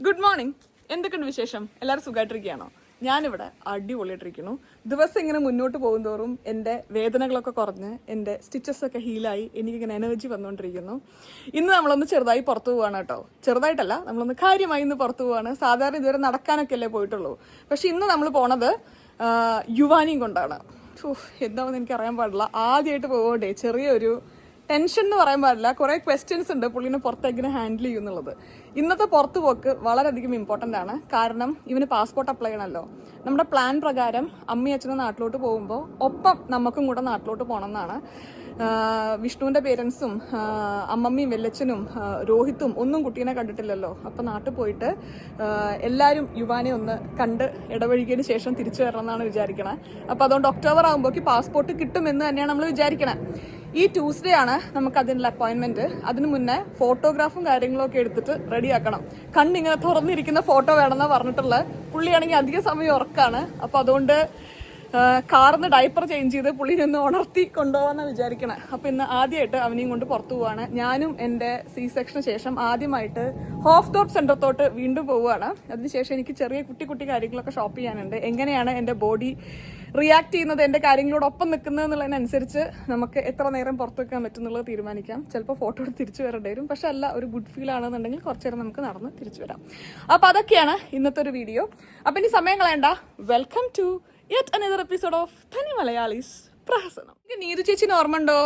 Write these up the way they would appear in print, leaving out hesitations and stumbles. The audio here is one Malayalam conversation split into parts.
Good morning. എന്തൊക്കെയുണ്ട് വിശേഷം? എല്ലാവരും സുഖമായിട്ടിരിക്കുകയാണോ? ഞാനിവിടെ അടിപൊളിയായിട്ടിരിക്കുന്നു. ദിവസം ഇങ്ങനെ മുന്നോട്ട് പോകുന്തോറും എൻ്റെ വേദനകളൊക്കെ കുറഞ്ഞ് എൻ്റെ സ്റ്റിച്ചസ് ഒക്കെ ഹീലായി എനിക്കിങ്ങനെ എനർജി വന്നുകൊണ്ടിരിക്കുന്നു. ഇന്ന് നമ്മളൊന്ന് ചെറുതായി പുറത്തു പോവാണ് കേട്ടോ. ചെറുതായിട്ടല്ല, നമ്മളൊന്ന് കാര്യമായി ഇന്ന് പുറത്തു പോവാണ്. സാധാരണ ഇതുവരെ നടക്കാനൊക്കെ അല്ലേ പോയിട്ടുള്ളൂ. പക്ഷെ ഇന്ന് നമ്മൾ പോണത് യുവാനിയും കൊണ്ടാണ്. എന്താണെന്ന് എനിക്കറിയാൻ പാടില്ല. ആദ്യമായിട്ട് പോകണ്ടേ, ചെറിയൊരു ടെൻഷൻ എന്ന് പറയാൻ പാടില്ല. കുറേ ക്വസ്റ്റ്യൻസ് ഉണ്ട് പുള്ളിനെ പുറത്ത് എങ്ങനെ ഹാൻഡിൽ ചെയ്യും എന്നുള്ളത്. ഇന്നത്തെ പുറത്തു പോക്ക് വളരെയധികം ഇമ്പോർട്ടൻ്റ് ആണ്. കാരണം ഇവന് പാസ്പോർട്ട് അപ്ലൈ ചെയ്യണമല്ലോ. നമ്മുടെ പ്ലാൻ പ്രകാരം അമ്മയും അച്ഛനും നാട്ടിലോട്ട് പോകുമ്പോൾ ഒപ്പം നമുക്കും കൂടെ നാട്ടിലോട്ട് പോകണം എന്നാണ്. വിഷ്ണുവിൻ്റെ പേരൻസും അമ്മമ്മയും വെല്ലച്ചനും രോഹിത്തും ഒന്നും കുട്ടീനെ കണ്ടിട്ടില്ലല്ലോ. അപ്പം നാട്ടിൽ പോയിട്ട് എല്ലാവരും യുവാനെ ഒന്ന് കണ്ട് ഇടപഴകിയതിന് ശേഷം തിരിച്ചു വരണം എന്നാണ് വിചാരിക്കണത്. അപ്പം അതുകൊണ്ട് ഒക്ടോബർ ആകുമ്പോഴേക്ക് പാസ്പോർട്ട് കിട്ടുമെന്ന് തന്നെയാണ് നമ്മൾ വിചാരിക്കണത്. ഈ ട്യൂസ്ഡേ ആണ് നമുക്ക് അതിനുള്ള അപ്പോയിൻമെന്റ്. അതിന് മുന്നേ ഫോട്ടോഗ്രാഫും കാര്യങ്ങളും ഒക്കെ എടുത്തിട്ട് റെഡിയാക്കണം. കണ്ണിങ്ങനെ തുറന്നിരിക്കുന്ന ഫോട്ടോ വേണമെന്നാണ് പറഞ്ഞിട്ടുള്ളത്. പുള്ളിയാണെങ്കിൽ അധിക സമയം ഉറക്കാണ്. അപ്പം അതുകൊണ്ട് കാറിന്ന് ഡൈപ്പർ ചേഞ്ച് ചെയ്ത് പുള്ളിനെ ഒന്ന് ഉണർത്തി കൊണ്ടുപോകാമെന്നാണ് വിചാരിക്കണേ. അപ്പം ഇന്ന് ആദ്യമായിട്ട് അവനെയും കൊണ്ട് പുറത്തു പോവാണ്. ഞാനും എൻ്റെ സി സെക്ഷന് ശേഷം ആദ്യമായിട്ട് ഹോഫ് തോട്ട് സെൻറ്ററത്തോട്ട് വീണ്ടും പോവുകയാണ്. അതിനുശേഷം എനിക്ക് ചെറിയ കുട്ടി കാര്യങ്ങളൊക്കെ ഷോപ്പ് ചെയ്യാനുണ്ട്. എങ്ങനെയാണ് എൻ്റെ ബോഡി റിയാക്ട് ചെയ്യുന്നത്, എൻ്റെ കാര്യങ്ങളോടൊപ്പം നിൽക്കുന്നത് എന്നുള്ളതിനനുസരിച്ച് നമുക്ക് എത്ര നേരം പുറത്ത് വെക്കാൻ പറ്റും എന്നുള്ളത് തീരുമാനിക്കാം. ചിലപ്പോൾ ഫോട്ടോ എടുത്ത് തിരിച്ചു വരേണ്ടി വരും. പക്ഷെ അല്ല, ഒരു ഗുഡ് ഫീൽ ആണെന്നുണ്ടെങ്കിൽ കുറച്ചു നേരം നമുക്ക് നടന്ന് തിരിച്ചു വരാം. അപ്പോൾ അതൊക്കെയാണ് ഇന്നത്തെ ഒരു വീഡിയോ. അപ്പം ഇനി സമയം കളയണ്ട, welcome to yet another episode of Thani Malayalees പ്രഹസനം. നീതു ചേച്ചിന് ഓർമ്മ ഉണ്ടോ?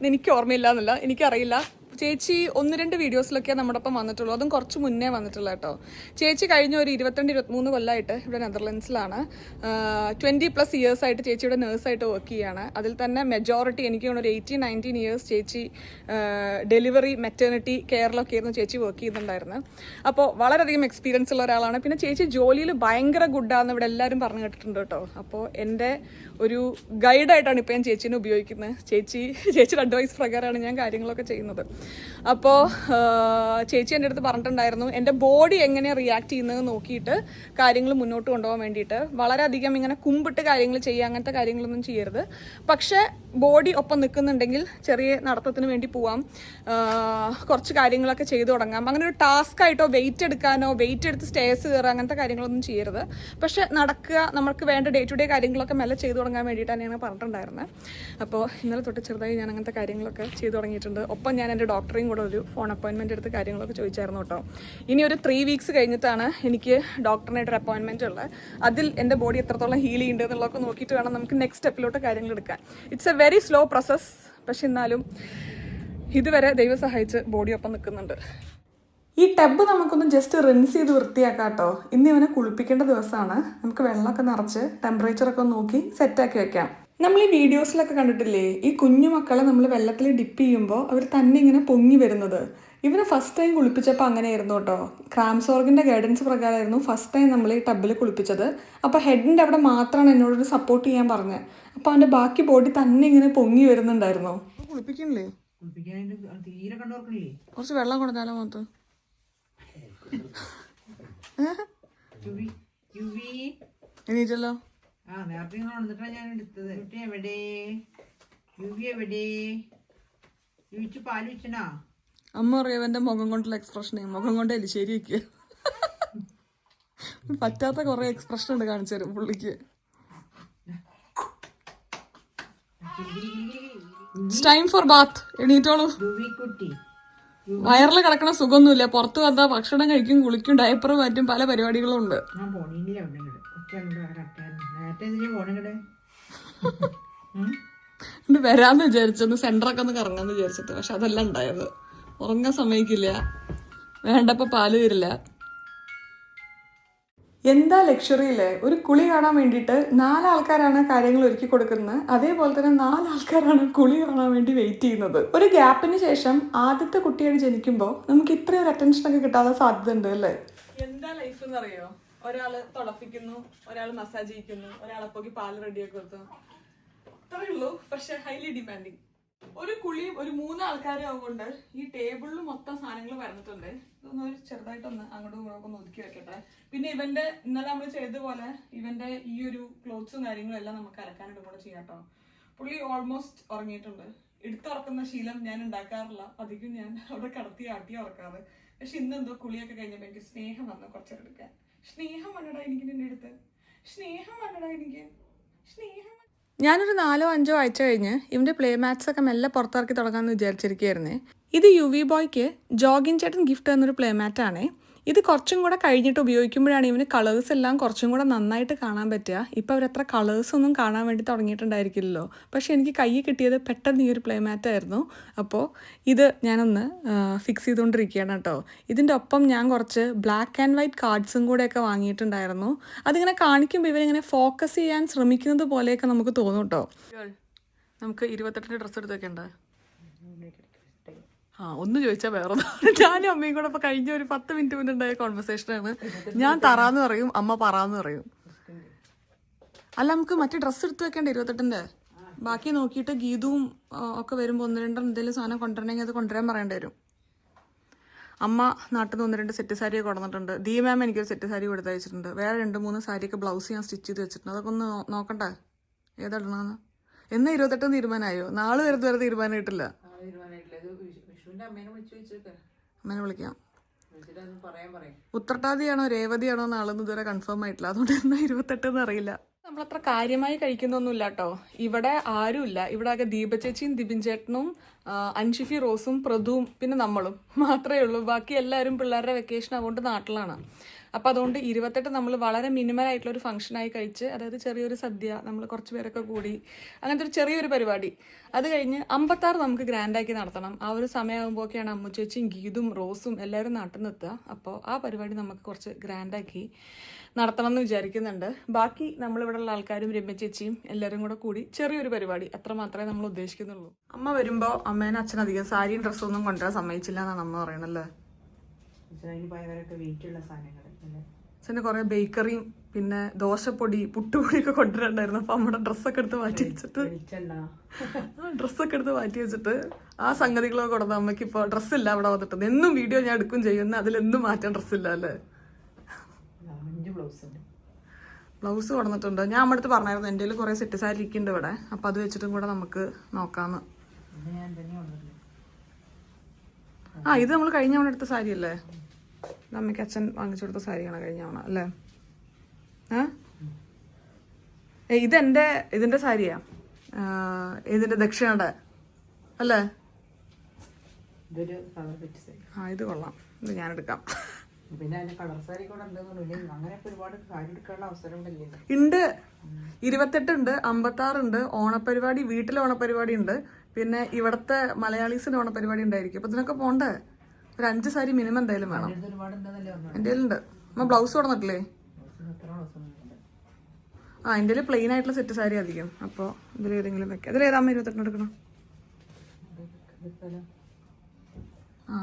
എനിക്ക് ഓർമ്മയില്ല എന്നല്ല, എനിക്കറിയില്ല. ചേച്ചി 1-2 വീഡിയോസിലൊക്കെ നമ്മുടെ ഒപ്പം വന്നിട്ടുള്ളൂ. അതും കുറച്ച് മുന്നേ വന്നിട്ടുള്ള കേട്ടോ. ചേച്ചി കഴിഞ്ഞ ഒരു 22-23 കൊല്ലമായിട്ട് ഇവിടെ നെതർലൻഡ്സിലാണ്. 20+ ഇയേഴ്സ് ആയിട്ട് ചേച്ചി ഇവിടെ നേഴ്സായിട്ട് വർക്ക് ചെയ്യുകയാണ്. അതിൽ തന്നെ മെജോറിറ്റി എനിക്ക് ഒരു 18-19 ഇയേഴ്സ് ചേച്ചി ഡെലിവറി മെറ്റേണിറ്റി കെയറിലൊക്കെ ആയിരുന്നു ചേച്ചി വർക്ക് ചെയ്യുന്നുണ്ടായിരുന്നു. അപ്പോൾ വളരെയധികം എക്സ്പീരിയൻസ് ഉള്ള ഒരാളാണ്. പിന്നെ ചേച്ചി ജോലിയിൽ ഭയങ്കര ഗുഡാന്ന് ഇവിടെ എല്ലാവരും പറഞ്ഞു കേട്ടിട്ടുണ്ട് കേട്ടോ. അപ്പോൾ എൻ്റെ ഒരു ഗൈഡായിട്ടാണ് ഇപ്പോൾ ഞാൻ ചേച്ചീനെ ഉപയോഗിക്കുന്നത്. ചേച്ചിയുടെ അഡ്വൈസ് പ്രകാരമാണ് ഞാൻ കാര്യങ്ങളൊക്കെ ചെയ്യുന്നത്. അപ്പോൾ ചേച്ചി എൻ്റെ അടുത്ത് പറഞ്ഞിട്ടുണ്ടായിരുന്നു, എൻ്റെ ബോഡി എങ്ങനെയാണ് റിയാക്ട് ചെയ്യുന്നത് നോക്കിയിട്ട് കാര്യങ്ങൾ മുന്നോട്ട് കൊണ്ടുപോകാൻ വേണ്ടിയിട്ട്. വളരെയധികം ഇങ്ങനെ കുമ്പിട്ട് കാര്യങ്ങൾ ചെയ്യുക, അങ്ങനത്തെ കാര്യങ്ങളൊന്നും ചെയ്യരുത്. പക്ഷേ ബോഡി ഒപ്പം നിൽക്കുന്നുണ്ടെങ്കിൽ ചെറിയ നടത്തത്തിന് വേണ്ടി പോവാം, കുറച്ച് കാര്യങ്ങളൊക്കെ ചെയ്തു തുടങ്ങാം. അങ്ങനെ ഒരു ടാസ്ക് ആയിട്ടോ വെയിറ്റ് എടുക്കാനോ വെയിറ്റ് എടുത്ത് സ്റ്റേഴ്സ് കയറുക അങ്ങനത്തെ കാര്യങ്ങളൊന്നും ചെയ്യരുത്. പക്ഷെ നടക്കുക, നമുക്ക് വേണ്ട ഡേ ടു ഡേ കാര്യങ്ങളൊക്കെ മെല്ലെ ചെയ്തു തുടങ്ങാൻ വേണ്ടിയിട്ടാണ് ഞാൻ പറഞ്ഞിട്ടുണ്ടായിരുന്നത്. അപ്പോൾ ഇന്നലെ തൊട്ട് ചെറുതായി ഞാൻ അങ്ങനത്തെ കാര്യങ്ങളൊക്കെ ചെയ്തു തുടങ്ങിയിട്ടുണ്ട്. ഒപ്പം ഞാൻ എൻ്റെ ഡോക്ടറെയും കൂടെ ഒരു ഫോൺ അപ്പോയിൻമെൻറ്റ് എടുത്ത് കാര്യങ്ങളൊക്കെ ചോദിച്ചായിരുന്നു കേട്ടോ. ഇനി ഒരു 3 വീക്സ് കഴിഞ്ഞിട്ടാണ് എനിക്ക് ഡോക്ടറിനായിട്ടൊരു അപ്പോയിൻമെൻറ്റ് ഉള്ളത്. അതിൽ എൻ്റെ ബോഡി എത്രത്തോളം ഹീൽ ചെയ്യുന്നുണ്ട് എന്നുള്ളതൊക്കെ നോക്കിയിട്ട് വേണം നമുക്ക് നെക്സ്റ്റ് സ്റ്റെപ്പിലോട്ട് കാര്യങ്ങൾ എടുക്കാൻ. It's A very slow process. പക്ഷെ എന്നാലും ഇതുവരെ ദൈവം സഹായിച്ച് ബോഡി ഒപ്പം നിൽക്കുന്നുണ്ട്. ഈ ടബ് നമുക്കൊന്ന് ജസ്റ്റ് റിൻസ് ചെയ്ത് വൃത്തിയാക്കാം കേട്ടോ. ഇന്ന് ഇവനെ കുളിപ്പിക്കേണ്ട ദിവസമാണ്. നമുക്ക് വെള്ളമൊക്കെ നിറച്ച് ടെമ്പറേച്ചറൊക്കെ നോക്കി സെറ്റാക്കി വെക്കാം. നമ്മൾ ഈ വീഡിയോസിലൊക്കെ കണ്ടിട്ടില്ലേ, ഈ കുഞ്ഞു മക്കളെ നമ്മൾ വെള്ളത്തിൽ ഡിപ്പ് ചെയ്യുമ്പോൾ അവർ തന്നെ ഇങ്ങനെ പൊങ്ങി വരുന്നത്. ഇവനെ ഫസ്റ്റ് ടൈം കുളിപ്പിച്ചപ്പോൾ അങ്ങനെയായിരുന്നു കേട്ടോ. ക്രാംസോർഗിൻ്റെ ഗൈഡൻസ് പ്രകാരമായിരുന്നു ഫസ്റ്റ് ടൈം നമ്മൾ ഈ ടബിൽ കുളിപ്പിച്ചത്. അപ്പോൾ ഹെഡിൻ്റെ അവിടെ മാത്രമാണ് എന്നോടൊരു സപ്പോർട്ട് ചെയ്യാൻ പറഞ്ഞത്. അപ്പോൾ അവൻ്റെ ബാക്കി ബോഡി തന്നെ ഇങ്ങനെ പൊങ്ങി വരുന്നുണ്ടായിരുന്നു. കുളിപ്പിക്കണില്ലേ? കുറച്ച് വെള്ളം കൊടുത്താലോ മൊത്ത്. എണീറ്റല്ലോ. അമ്മ അറിയാവന്റെ മുഖം കൊണ്ടുള്ള എക്സ്പ്രഷൻ, മുഖം കൊണ്ട് എലിശ്ശേരി വയ്ക്കുക. പറ്റാത്ത കുറെ എക്സ്പ്രഷൻ ഉണ്ട് കാണിച്ചു തരും പുള്ളിക്ക്. Time for bath. എണീറ്റോളൂ. വയറിൽ കിടക്കണ സുഖമൊന്നുമില്ല. പുറത്ത് വന്നാ ഭക്ഷണം കഴിക്കും, കുളിക്കും, ഡയപ്പർ മാറ്റും, പല പരിപാടികളും ഉണ്ട്. വരാന്ന് വിചാരിച്ചൊന്ന് സെന്ററൊക്കെ ഒന്ന് കറങ്ങാന്ന് വിചാരിച്ചിട്ട്. പക്ഷെ അതല്ല ഉണ്ടായത്. ഉറങ്ങാൻ സമ്മതിക്കില്ല, വേണ്ടപ്പോ പാല് തരില്ല. എന്താ ലക്ഷറിയില്ലേ? ഒരു കുളി കാണാൻ വേണ്ടിയിട്ട് 4 ആൾക്കാരാണ് കാര്യങ്ങൾ ഒരുക്കി കൊടുക്കുന്നത്. അതേപോലെ തന്നെ 4 ആൾക്കാരാണ് കുളി കാണാൻ വേണ്ടി വെയിറ്റ് ചെയ്യുന്നത്. ഒരു ഗ്യാപ്പിന് ശേഷം ആദ്യത്തെ കുട്ടിയായിട്ട് ജനിക്കുമ്പോൾ നമുക്ക് ഇത്രയൊരു അറ്റൻഷനൊക്കെ കിട്ടാതെ സാധ്യത ഉണ്ട് അല്ലേ? എന്താ ലൈഫ് എന്നറിയോ? ഒരാള് തുടപ്പിക്കുന്നു, ഒരാൾ മസാജ് ചെയ്യിക്കുന്നു, ഒരാളെപ്പോക്കി പാല് റെഡിയാക്കി കൊടുക്കുന്നു. അത്രേ ഉള്ളൂ. പക്ഷെ ഹൈലി ഡിമാൻഡിങ്. ഒരു കുളിയും ഒരു 3 ആൾക്കാരും ആവുകൊണ്ട് ഈ ടേബിളിൽ മൊത്തം സാധനങ്ങൾ വരുന്നിട്ടുണ്ട്. ഇതൊന്ന് ചെറുതായിട്ടൊന്ന് അങ്ങോട്ടും ഇങ്ങോട്ടും ഒന്ന് ഒതുക്കി വെക്കട്ടെ. പിന്നെ ഇവന്റെ ഇന്നലെ നമ്മൾ ചെയ്ത പോലെ ഇവന്റെ ഈ ഒരു ക്ലോത്ത്സും കാര്യങ്ങളും എല്ലാം നമുക്ക് അലക്കാനായിട്ട് കൂടെ ചെയ്യാം കേട്ടോ. പുള്ളി ഓൾമോസ്റ്റ് ഉറങ്ങിയിട്ടുണ്ട്. എടുത്തുറക്കുന്ന ശീലം ഞാൻ ഉണ്ടാക്കാറില്ല. അധികം ഞാൻ അവിടെ കടത്തി ആട്ടി ഉറക്കാറ്. പക്ഷെ ഇന്നെന്തോ കുളിയൊക്കെ കഴിഞ്ഞപ്പോൾ എനിക്ക് സ്നേഹം വന്നു കുറച്ചേരം എടുക്കാൻ. സ്നേഹം വന്നടാ എനിക്ക് നിന്റെ അടുത്ത്, സ്നേഹം വന്നടാ എനിക്ക്, സ്നേഹം. ഞാനൊരു 4-5 ആഴ്ച കഴിഞ്ഞ് ഇവൻ്റെ പ്ലേ മാറ്റ്സ് ഒക്കെ മെല്ലെ പുറത്തിറക്കി തുടങ്ങാമെന്ന് വിചാരിച്ചിരിക്കുകയായിരുന്നേ. ഇത് യുവി ബോയ്ക്ക് ജോഗിൻ ചേട്ടൻ ഗിഫ്റ്റ് തന്നൊരു പ്ലേ മാറ്റാണേ. ഇത് കുറച്ചും കൂടെ കഴിഞ്ഞിട്ട് ഉപയോഗിക്കുമ്പോഴാണ് ഇവന് കളേഴ്സ് എല്ലാം കുറച്ചും കൂടെ നന്നായിട്ട് കാണാൻ പറ്റുക. ഇപ്പോൾ അവരത്ര കളേഴ്സൊന്നും കാണാൻ വേണ്ടി തുടങ്ങിയിട്ടുണ്ടായിരിക്കില്ലല്ലോ. പക്ഷേ എനിക്ക് കയ്യിൽ കിട്ടിയത് പെട്ടെന്ന് ഈ ഒരു പ്ലേ മാറ്റായിരുന്നു. അപ്പോൾ ഇത് ഞാനൊന്ന് ഫിക്സ് ചെയ്തുകൊണ്ടിരിക്കുകയാണ് കേട്ടോ. ഇതിൻ്റെ ഒപ്പം ഞാൻ കുറച്ച് ബ്ലാക്ക് ആൻഡ് വൈറ്റ് കാർഡ്സും കൂടെയൊക്കെ വാങ്ങിയിട്ടുണ്ടായിരുന്നു. അതിങ്ങനെ കാണിക്കുമ്പോൾ ഇവരിങ്ങനെ ഫോക്കസ് ചെയ്യാൻ ശ്രമിക്കുന്നത് പോലെയൊക്കെ നമുക്ക് തോന്നും കേട്ടോ. നമുക്ക് 28 ഡ്രസ്സ് എടുത്ത് വെക്കണ്ടേ? ഒന്ന് ചോദിച്ചാൽ വേറെ. ഞാനും അമ്മയും കൂടെ ഇപ്പൊ കഴിഞ്ഞ ഒരു 10 മിനിറ്റ് മുന്നേ ഉണ്ടായ കോൺവെർസേഷനാണ്. ഞാൻ തറാന്ന് പറയും, അമ്മ പറയാന്ന് പറയും. അല്ല, നമുക്ക് മറ്റേ ഡ്രസ്സ് എടുത്ത് വെക്കണ്ടേ 28-ന്റെ? ബാക്കി നോക്കിയിട്ട് ഗീതവും ഒക്കെ വരുമ്പോൾ 1-2 എന്തെങ്കിലും സാധനം കൊണ്ടുവരണമെങ്കിൽ അത് കൊണ്ടുവരാൻ പറയേണ്ടി വരും. അമ്മ നാട്ടിൽ നിന്ന് 1-2 സെറ്റ് സാരിയൊക്കെ കൊടുത്തിട്ടുണ്ട്. ദീ മാം എനിക്കൊരു സെറ്റ് സാരി കൊടുത്തയച്ചിട്ടുണ്ട്. വേറെ 2-3 സാരിയൊക്കെ ബ്ലൗസ് ഞാൻ സ്റ്റിച്ച് ചെയ്ത് വെച്ചിട്ടുണ്ട്. അതൊക്കെ ഒന്ന് നോക്കണ്ടേ ഏതാണെന്ന്. എന്നാ 28 തീരുമാനമായോ? നാളെ വരെ തീരുമാനം കിട്ടില്ല. അമ്മേനെ വിളിക്കാം. ഉത്രട്ടാതിയാണോ രേവതിയാണോ നാളെന്ന് ഇതുവരെ കൺഫേം ആയിട്ടില്ല. അതുകൊണ്ട് എന്നാ 28 അറിയില്ല. നമ്മളത്ര കാര്യമായി കഴിക്കുന്നൊന്നുമില്ല കേട്ടോ. ഇവിടെ ആരുമില്ല. ഇവിടെ ആകെ ദീപ ചേച്ചിയും ദിബിൻ ചേട്ടനും അൻഷിഫി റോസും പ്രതുവും പിന്നെ നമ്മളും മാത്രമേ ഉള്ളൂ. ബാക്കി എല്ലാവരും പിള്ളേരുടെ വെക്കേഷൻ ആകൊണ്ട് നാട്ടിലാണ്. അപ്പം അതുകൊണ്ട് 28 നമ്മൾ വളരെ മിനിമൽ ആയിട്ടുള്ളൊരു ഫംഗ്ഷനായി കഴിച്ച്, അതായത് ചെറിയൊരു സദ്യ, നമ്മൾ കുറച്ച് പേരൊക്കെ കൂടി അങ്ങനത്തെ ഒരു ചെറിയൊരു പരിപാടി. അത് കഴിഞ്ഞ് 56 നമുക്ക് ഗ്രാൻഡാക്കി നടത്തണം. ആ ഒരു സമയമാകുമ്പോഴൊക്കെയാണ് അമ്മുച്ചേച്ചിയും ഗീതും റോസും എല്ലാവരും നാട്ടിൽ നിന്ന് എത്തുക. അപ്പോൾ ആ പരിപാടി നമുക്ക് കുറച്ച് ഗ്രാൻഡാക്കി നടത്തണം എന്ന് വിചാരിക്കുന്നുണ്ട്. ബാക്കി നമ്മളിവിടെ ഉള്ള ആൾക്കാരും രമ്യച്ചേച്ചിയും എല്ലാവരും കൂടെ കൂടി ചെറിയൊരു പരിപാടി അത്ര മാത്രമേ നമ്മൾ ഉദ്ദേശിക്കുന്നുള്ളൂ. അമ്മ വരുമ്പോൾ അമ്മേനെ അച്ഛനധികം സാരിയും ഡ്രസ്സൊന്നും കൊണ്ടുവരാൻ സമ്മതിച്ചില്ല എന്നാണ് അമ്മ പറയണല്ലേ. അച്ഛന് കുറെ ബേക്കറിയും പിന്നെ ദോശപ്പൊടി പുട്ടുപൊടിയൊക്കെ കൊണ്ടുവരണ്ടായിരുന്നു. അപ്പൊ നമ്മുടെ ഡ്രസ്സൊക്കെ എടുത്ത് മാറ്റി വെച്ചിട്ട് ആ സംഗതികളൊക്കെ കൊടുത്ത അമ്മയ്ക്ക് ഇപ്പോൾ ഡ്രസ്സില്ല അവിടെ വന്നിട്ട്. എന്നും വീഡിയോ ഞാൻ എടുക്കും ചെയ്യുന്ന അതിലെന്നും മാറ്റാൻ ഡ്രസ്സില്ല അല്ലേ. ബ്ലൗസ് കൊടുത്തിട്ടുണ്ട്. ഞാൻ നമ്മുടെ അടുത്ത് പറഞ്ഞായിരുന്നു എൻ്റെ കയ്യിൽ കുറെ സെറ്റ് സാരി ഇരിക്കുന്നുണ്ട് ഇവിടെ. അപ്പൊ അത് വെച്ചിട്ടും കൂടെ നമുക്ക് നോക്കാന്ന്. ഇത് നമ്മൾ കഴിഞ്ഞ തവണ എടുത്ത സാരി അല്ലേ? അമ്മയ്ക്ക് അച്ഛൻ വാങ്ങിച്ചു കൊടുത്ത സാരിയാണ് കഴിഞ്ഞ തവണ അല്ലേ? ഇതിന്റെ സാരിയാ, ഇതിന്റെ ദക്ഷിണയുടെ അല്ലേ? ഇത് കൊള്ളാം, ഇത് ഞാൻ എടുക്കാം. ഉണ്ട് 28 ഉണ്ട്, 56 ഉണ്ട്. ഓണപ്പരിപാടി, വീട്ടിലെ ഓണപ്പരിപാടി ഉണ്ട്. പിന്നെ ഇവിടത്തെ മലയാളീസിന്റെ ഓണപ്പരിപാടി ഉണ്ടായിരിക്കും. അപ്പൊ ഇതിനൊക്കെ പോണ്ടേ? ഒരു 5 സാരി മിനിമം എന്തായാലും വേണം. എൻ്റെ കയ്യിലുണ്ട്. അമ്മ ബ്ലൗസ് കൊടുത്തിട്ടില്ലേ? എൻ്റെ കയ്യിൽ പ്ലെയിൻ ആയിട്ടുള്ള സെറ്റ് സാരി അധികം. അപ്പോൾ ഇതിലേതെങ്കിലും വെക്കാം. ഇതിലേതാ 28 എടുക്കണം?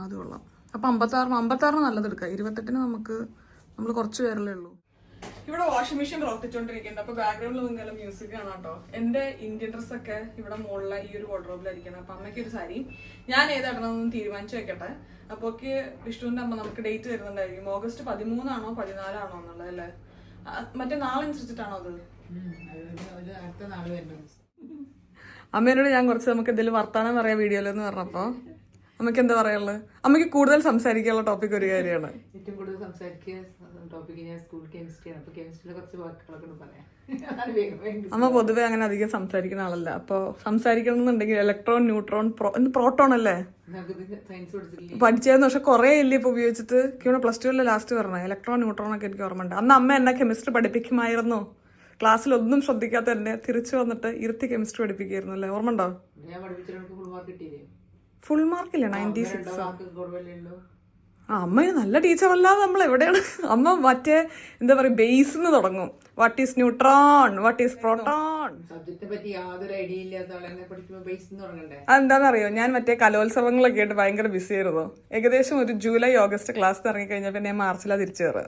അത് കൊള്ളാം. അപ്പൊ 56 നല്ലത് എടുക്കാം. 28 നമ്മൾ കുറച്ച് പേരല്ലേ ഉള്ളൂ. ഇവിടെ വാഷിംഗ് മെഷീൻ പ്രവർത്തിച്ചോണ്ടിരിക്കുന്നുണ്ട്. അപ്പൊ ബാക്ക്ഗ്രൗണ്ടിൽ നിന്നെല്ലാം മ്യൂസിക് ആണ് കേട്ടോ. എന്റെ ഇന്ത്യൻ ഡ്രസ് ഒക്കെ ഇവിടെ മുകളിലെ ഈ ഒരു വാർഡ്രോബിലായിരിക്കണം. അപ്പൊ അമ്മയ്ക്ക് ഒരു സാരി ഞാൻ ഏതാടണമെന്ന് തീരുമാനിച്ചു വെക്കട്ടെ. അപ്പൊ വിഷ്ണുവിന്റെ അമ്മ നമുക്ക് ഡേറ്റ് തരുന്നുണ്ടായിരിക്കും. ഓഗസ്റ്റ് 13 14 എന്നുള്ളത് അല്ലേ? മറ്റേ നാളനുസരിച്ചിട്ടാണോ അത്? അമ്മേനോട് ഞാൻ കുറച്ച് നമുക്ക് എന്തെങ്കിലും വർത്താനം പറയാം വീഡിയോയിലെന്ന് പറഞ്ഞപ്പോ അമ്മയ്ക്ക് എന്താ പറയാനുള്ളത്? അമ്മയ്ക്ക് കൂടുതൽ സംസാരിക്കാനുള്ള ടോപ്പിക് ഒരു കാര്യമാണ്. ഏറ്റവും കൂടുതൽ സംസാരിക്കുക ടോപ്പിക് ഞാൻ സ്കൂൾ കെമിസ്ട്രിയാണ്. അപ്പൊ കെമിസ്ട്രിയിലെ കുറച്ച് വാക്കുകളൊക്കെ പറയാം. അമ്മ പൊതുവെ അങ്ങനെ അധികം സംസാരിക്കുന്ന ആളല്ല. അപ്പൊ സംസാരിക്കണം എന്നുണ്ടെങ്കിൽ ഇലക്ട്രോൺ, ന്യൂട്രോൺ, പ്രോട്ടോൺ അല്ലേ പഠിച്ചായിരുന്നു. പക്ഷെ കുറെ ഇല്ല ഇപ്പൊ ഉപയോഗിച്ചിട്ട്. ഇവിടെ +2 ലാസ്റ്റ് പറഞ്ഞത് ഇലക്ട്രോൺ, ന്യൂട്രോൺ ഒക്കെ എനിക്ക് ഓർമ്മയുണ്ട്. അന്ന് അമ്മ എന്നെ കെമിസ്ട്രി പഠിപ്പിക്കുമായിരുന്നു. ക്ലാസ്സിലൊന്നും ശ്രദ്ധിക്കാത്ത എന്നെ തിരിച്ചു വന്നിട്ട് ഇരുത്തി കെമിസ്ട്രി പഠിപ്പിക്കായിരുന്നു അല്ലേ? ഓർമ്മ ഉണ്ടോ? ഫുൾ മാർക്കില്ല, 96. അമ്മ നല്ല ടീച്ചർ അല്ലാതെ നമ്മൾ എവിടെയാണ്? അമ്മ മറ്റേ എന്താ പറയാ ബേസ് എന്ന് തുടങ്ങും. What is neutron, what is proton. അതെന്താണെന്നറിയോ? ഞാൻ മറ്റേ കലോത്സവങ്ങളൊക്കെ ആയിട്ട് ഭയങ്കര ബിസി ആയിരുന്നു. ഏകദേശം ഒരു ജൂലൈ ഓഗസ്റ്റ് ക്ലാസ് ഇറങ്ങി കഴിഞ്ഞാൽ പിന്നെ മാർച്ചിലാ തിരിച്ചു കയറുക.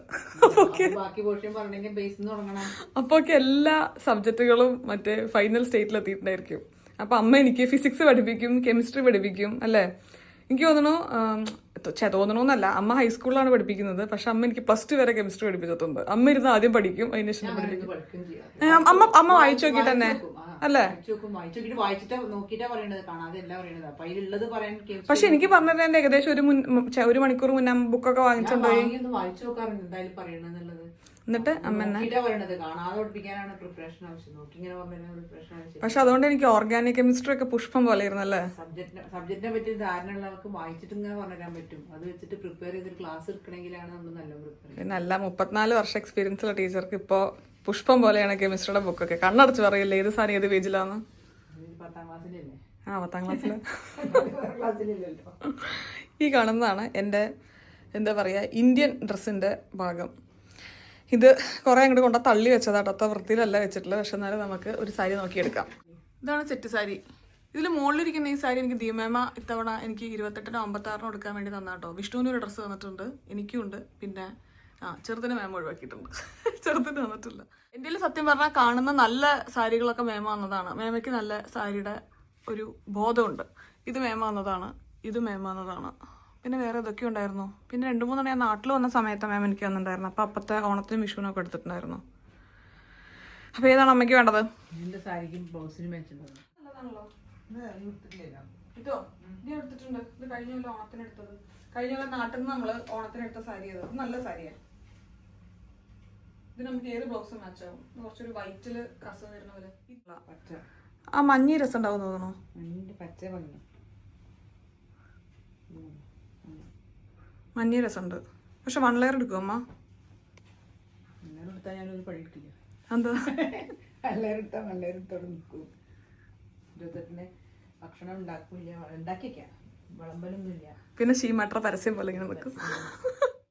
അപ്പൊക്കെ എല്ലാ സബ്ജക്റ്റുകളും മറ്റേ ഫൈനൽ സ്റ്റേറ്റിൽ എത്തിയിട്ടുണ്ടായിരിക്കും. അപ്പൊ അമ്മ എനിക്ക് ഫിസിക്സ് പഠിപ്പിക്കും, കെമിസ്ട്രി പഠിപ്പിക്കും അല്ലേ? എനിക്ക് തോന്നണമെന്നല്ല, അമ്മ ഹൈസ്കൂളിലാണ് പഠിപ്പിക്കുന്നത്. പക്ഷെ അമ്മ എനിക്ക് +2 വരെ കെമിസ്ട്രി പഠിപ്പിച്ചിട്ടുണ്ട്. അമ്മ ഇരുന്ന് ആദ്യം പഠിക്കും, അതിന് ശേഷം പഠിപ്പിക്കും. അമ്മ വായിച്ചു നോക്കിയിട്ട് തന്നെ അല്ലേ? വായിച്ചിട്ടാ നോക്കിട്ടാ പറയണത്, കാണാതെ അല്ല പറയണത്. അപ്പൊ അതിലുള്ളത് പറയാൻ പക്ഷെ എനിക്ക് പറഞ്ഞത് ഏകദേശം ഒരു മണിക്കൂർ മുന്നേ ബുക്കൊക്കെ വാങ്ങിച്ചിട്ടുണ്ടായി. വായിച്ചു നോക്കാറുണ്ട് എന്തായാലും പറയണെന്നുള്ളത്. എന്നിട്ട് പറയണത് കാണാതെ പഠിപ്പിക്കാനാണ് പ്രിപ്പറേഷൻ ആവശ്യം. നോക്കി ഇങ്ങനെ പറഞ്ഞ പ്രിപ്പറേഷൻ ആവശ്യം. പക്ഷെ അതുകൊണ്ട് എനിക്ക് ഓർഗാനിക് കെമിസ്ട്രി ഒക്കെ പുഷ്പം പോലെ ഇരുന്നല്ലേ. സബ്ജക്റ്റിനെ പറ്റി ധാരണ ഉള്ളവർക്ക് വായിച്ചിട്ട് ഇങ്ങനെ പറഞ്ഞുതരാൻ പറ്റും. അത് വെച്ചിട്ട് പ്രിപ്പയർ ചെയ്തിട്ട് ക്ലാസ് എടുക്കണമെങ്കിലാണ് നമ്മൾ നല്ല പ്രിപ്പയർ. പിന്നെ അല്ല 34 വർഷം എക്സ്പീരിയൻസ് ഉള്ള ടീച്ചർക്ക് ഇപ്പോ പുഷ്പം പോലെയാണ് കെമിസ്ട്രിയുടെ ബുക്കൊക്കെ. കണ്ണടച്ച് പറയില്ലേ ഏത് സാധനം ഏത് പേജിലാന്ന്. 10ാം ക്ലാസ്സിലല്ലേ? 10ാം ക്ലാസ്സില്. ക്ലാസ്സിലില്ലല്ലോ. ഈ കാണുന്നതാണ് എൻ്റെ എന്താ പറയുക ഇന്ത്യൻ ഡ്രസ്സിൻ്റെ ഭാഗം. ഇത് കുറേ അങ്ങോട്ട് കൊണ്ട തള്ളി വെച്ചതാട്ടോ. അത്ര വൃത്തിയിലല്ല വെച്ചിട്ടുള്ളത്. പക്ഷെ എന്നാലും നമുക്ക് ഒരു സാരി നോക്കിയെടുക്കാം. ഇതാണ് സെറ്റ് സാരി. ഇതിൽ മുകളിലിരിക്കുന്ന ഈ സാരി എനിക്ക് ദീമേമ ഇത്തവണ എനിക്ക് 28-നും 56-നും എടുക്കാൻ വേണ്ടി തന്നാട്ടോ. വിഷ്ണുവിന് ഒരു ഡ്രസ്സ് തന്നിട്ടുണ്ട്, എനിക്കും ഉണ്ട്. പിന്നെ ചെറുതിന് മേമ ഒഴിവാക്കിയിട്ടുണ്ട്. ചെറുതിന് തന്നിട്ടില്ല. എൻ്റെ സത്യം പറഞ്ഞാൽ കാണുന്ന നല്ല സാരികളൊക്കെ മേമ വന്നതാണ്. മേമയ്ക്ക് നല്ല സാരിയുടെ ഒരു ബോധമുണ്ട്. ഇത് മേമ വന്നതാണ്, ഇത് മേമ വന്നതാണ്. പിന്നെ വേറെ ഇതൊക്കെ ഉണ്ടായിരുന്നു. പിന്നെ 2-3 ഞാൻ നാട്ടിൽ വന്ന സമയത്ത് മാം എനിക്ക് വന്നിട്ടുണ്ടായിരുന്നു. അപ്പം അപ്പത്തെ ഓണത്തിനും വിഷുവിനൊക്കെ എടുത്തിട്ടുണ്ടായിരുന്നു. അപ്പം ഏതാണ് അമ്മയ്ക്ക് വേണ്ടത്? സാരിക്കും ബ്ലൗസിനും വെച്ചിട്ടുണ്ട്. നല്ലതാണല്ലോ. ഇതോ ഞാൻ എടുത്തിട്ടുണ്ട്. ഇത് കഴിഞ്ഞ കൊല്ലം ഓണത്തിന് എടുത്തത്. കഴിഞ്ഞ കൊല്ലം നാട്ടിൽ നിന്ന് നമ്മൾ ഓണത്തിന് എടുത്ത സാരി അത് നല്ല സാരിയാണ്. ഇത് നമുക്ക് ഏത് ബ്ലൗസും മാച്ച് ആവും. കുറച്ചൊരു വൈറ്റില് കസ വരുന്ന പോലെ. ആ മഞ്ഞ രസം ഉണ്ടാവും തോന്നണോ? പച്ച ഭംഗി മഞ്ഞ രസമുണ്ട്. പക്ഷെ 1 ലെയർ എടുക്കും അമ്മ. എടുത്താൽ ഞാനൊരു പണി എടുക്കില്ല. എന്താ 1 ലെയർ എടുത്താൽ 1 ലെയർ എടുത്തോടെ നിൽക്കും. 28-ന് ഭക്ഷണം ഉണ്ടാക്കില്ല, ഉണ്ടാക്കിയേക്കാം, വിളമ്പലൊന്നുമില്ല. പിന്നെ ഷീമട്ടർ പരസ്യം പോലെ ഇങ്ങനെ നിൽക്കും.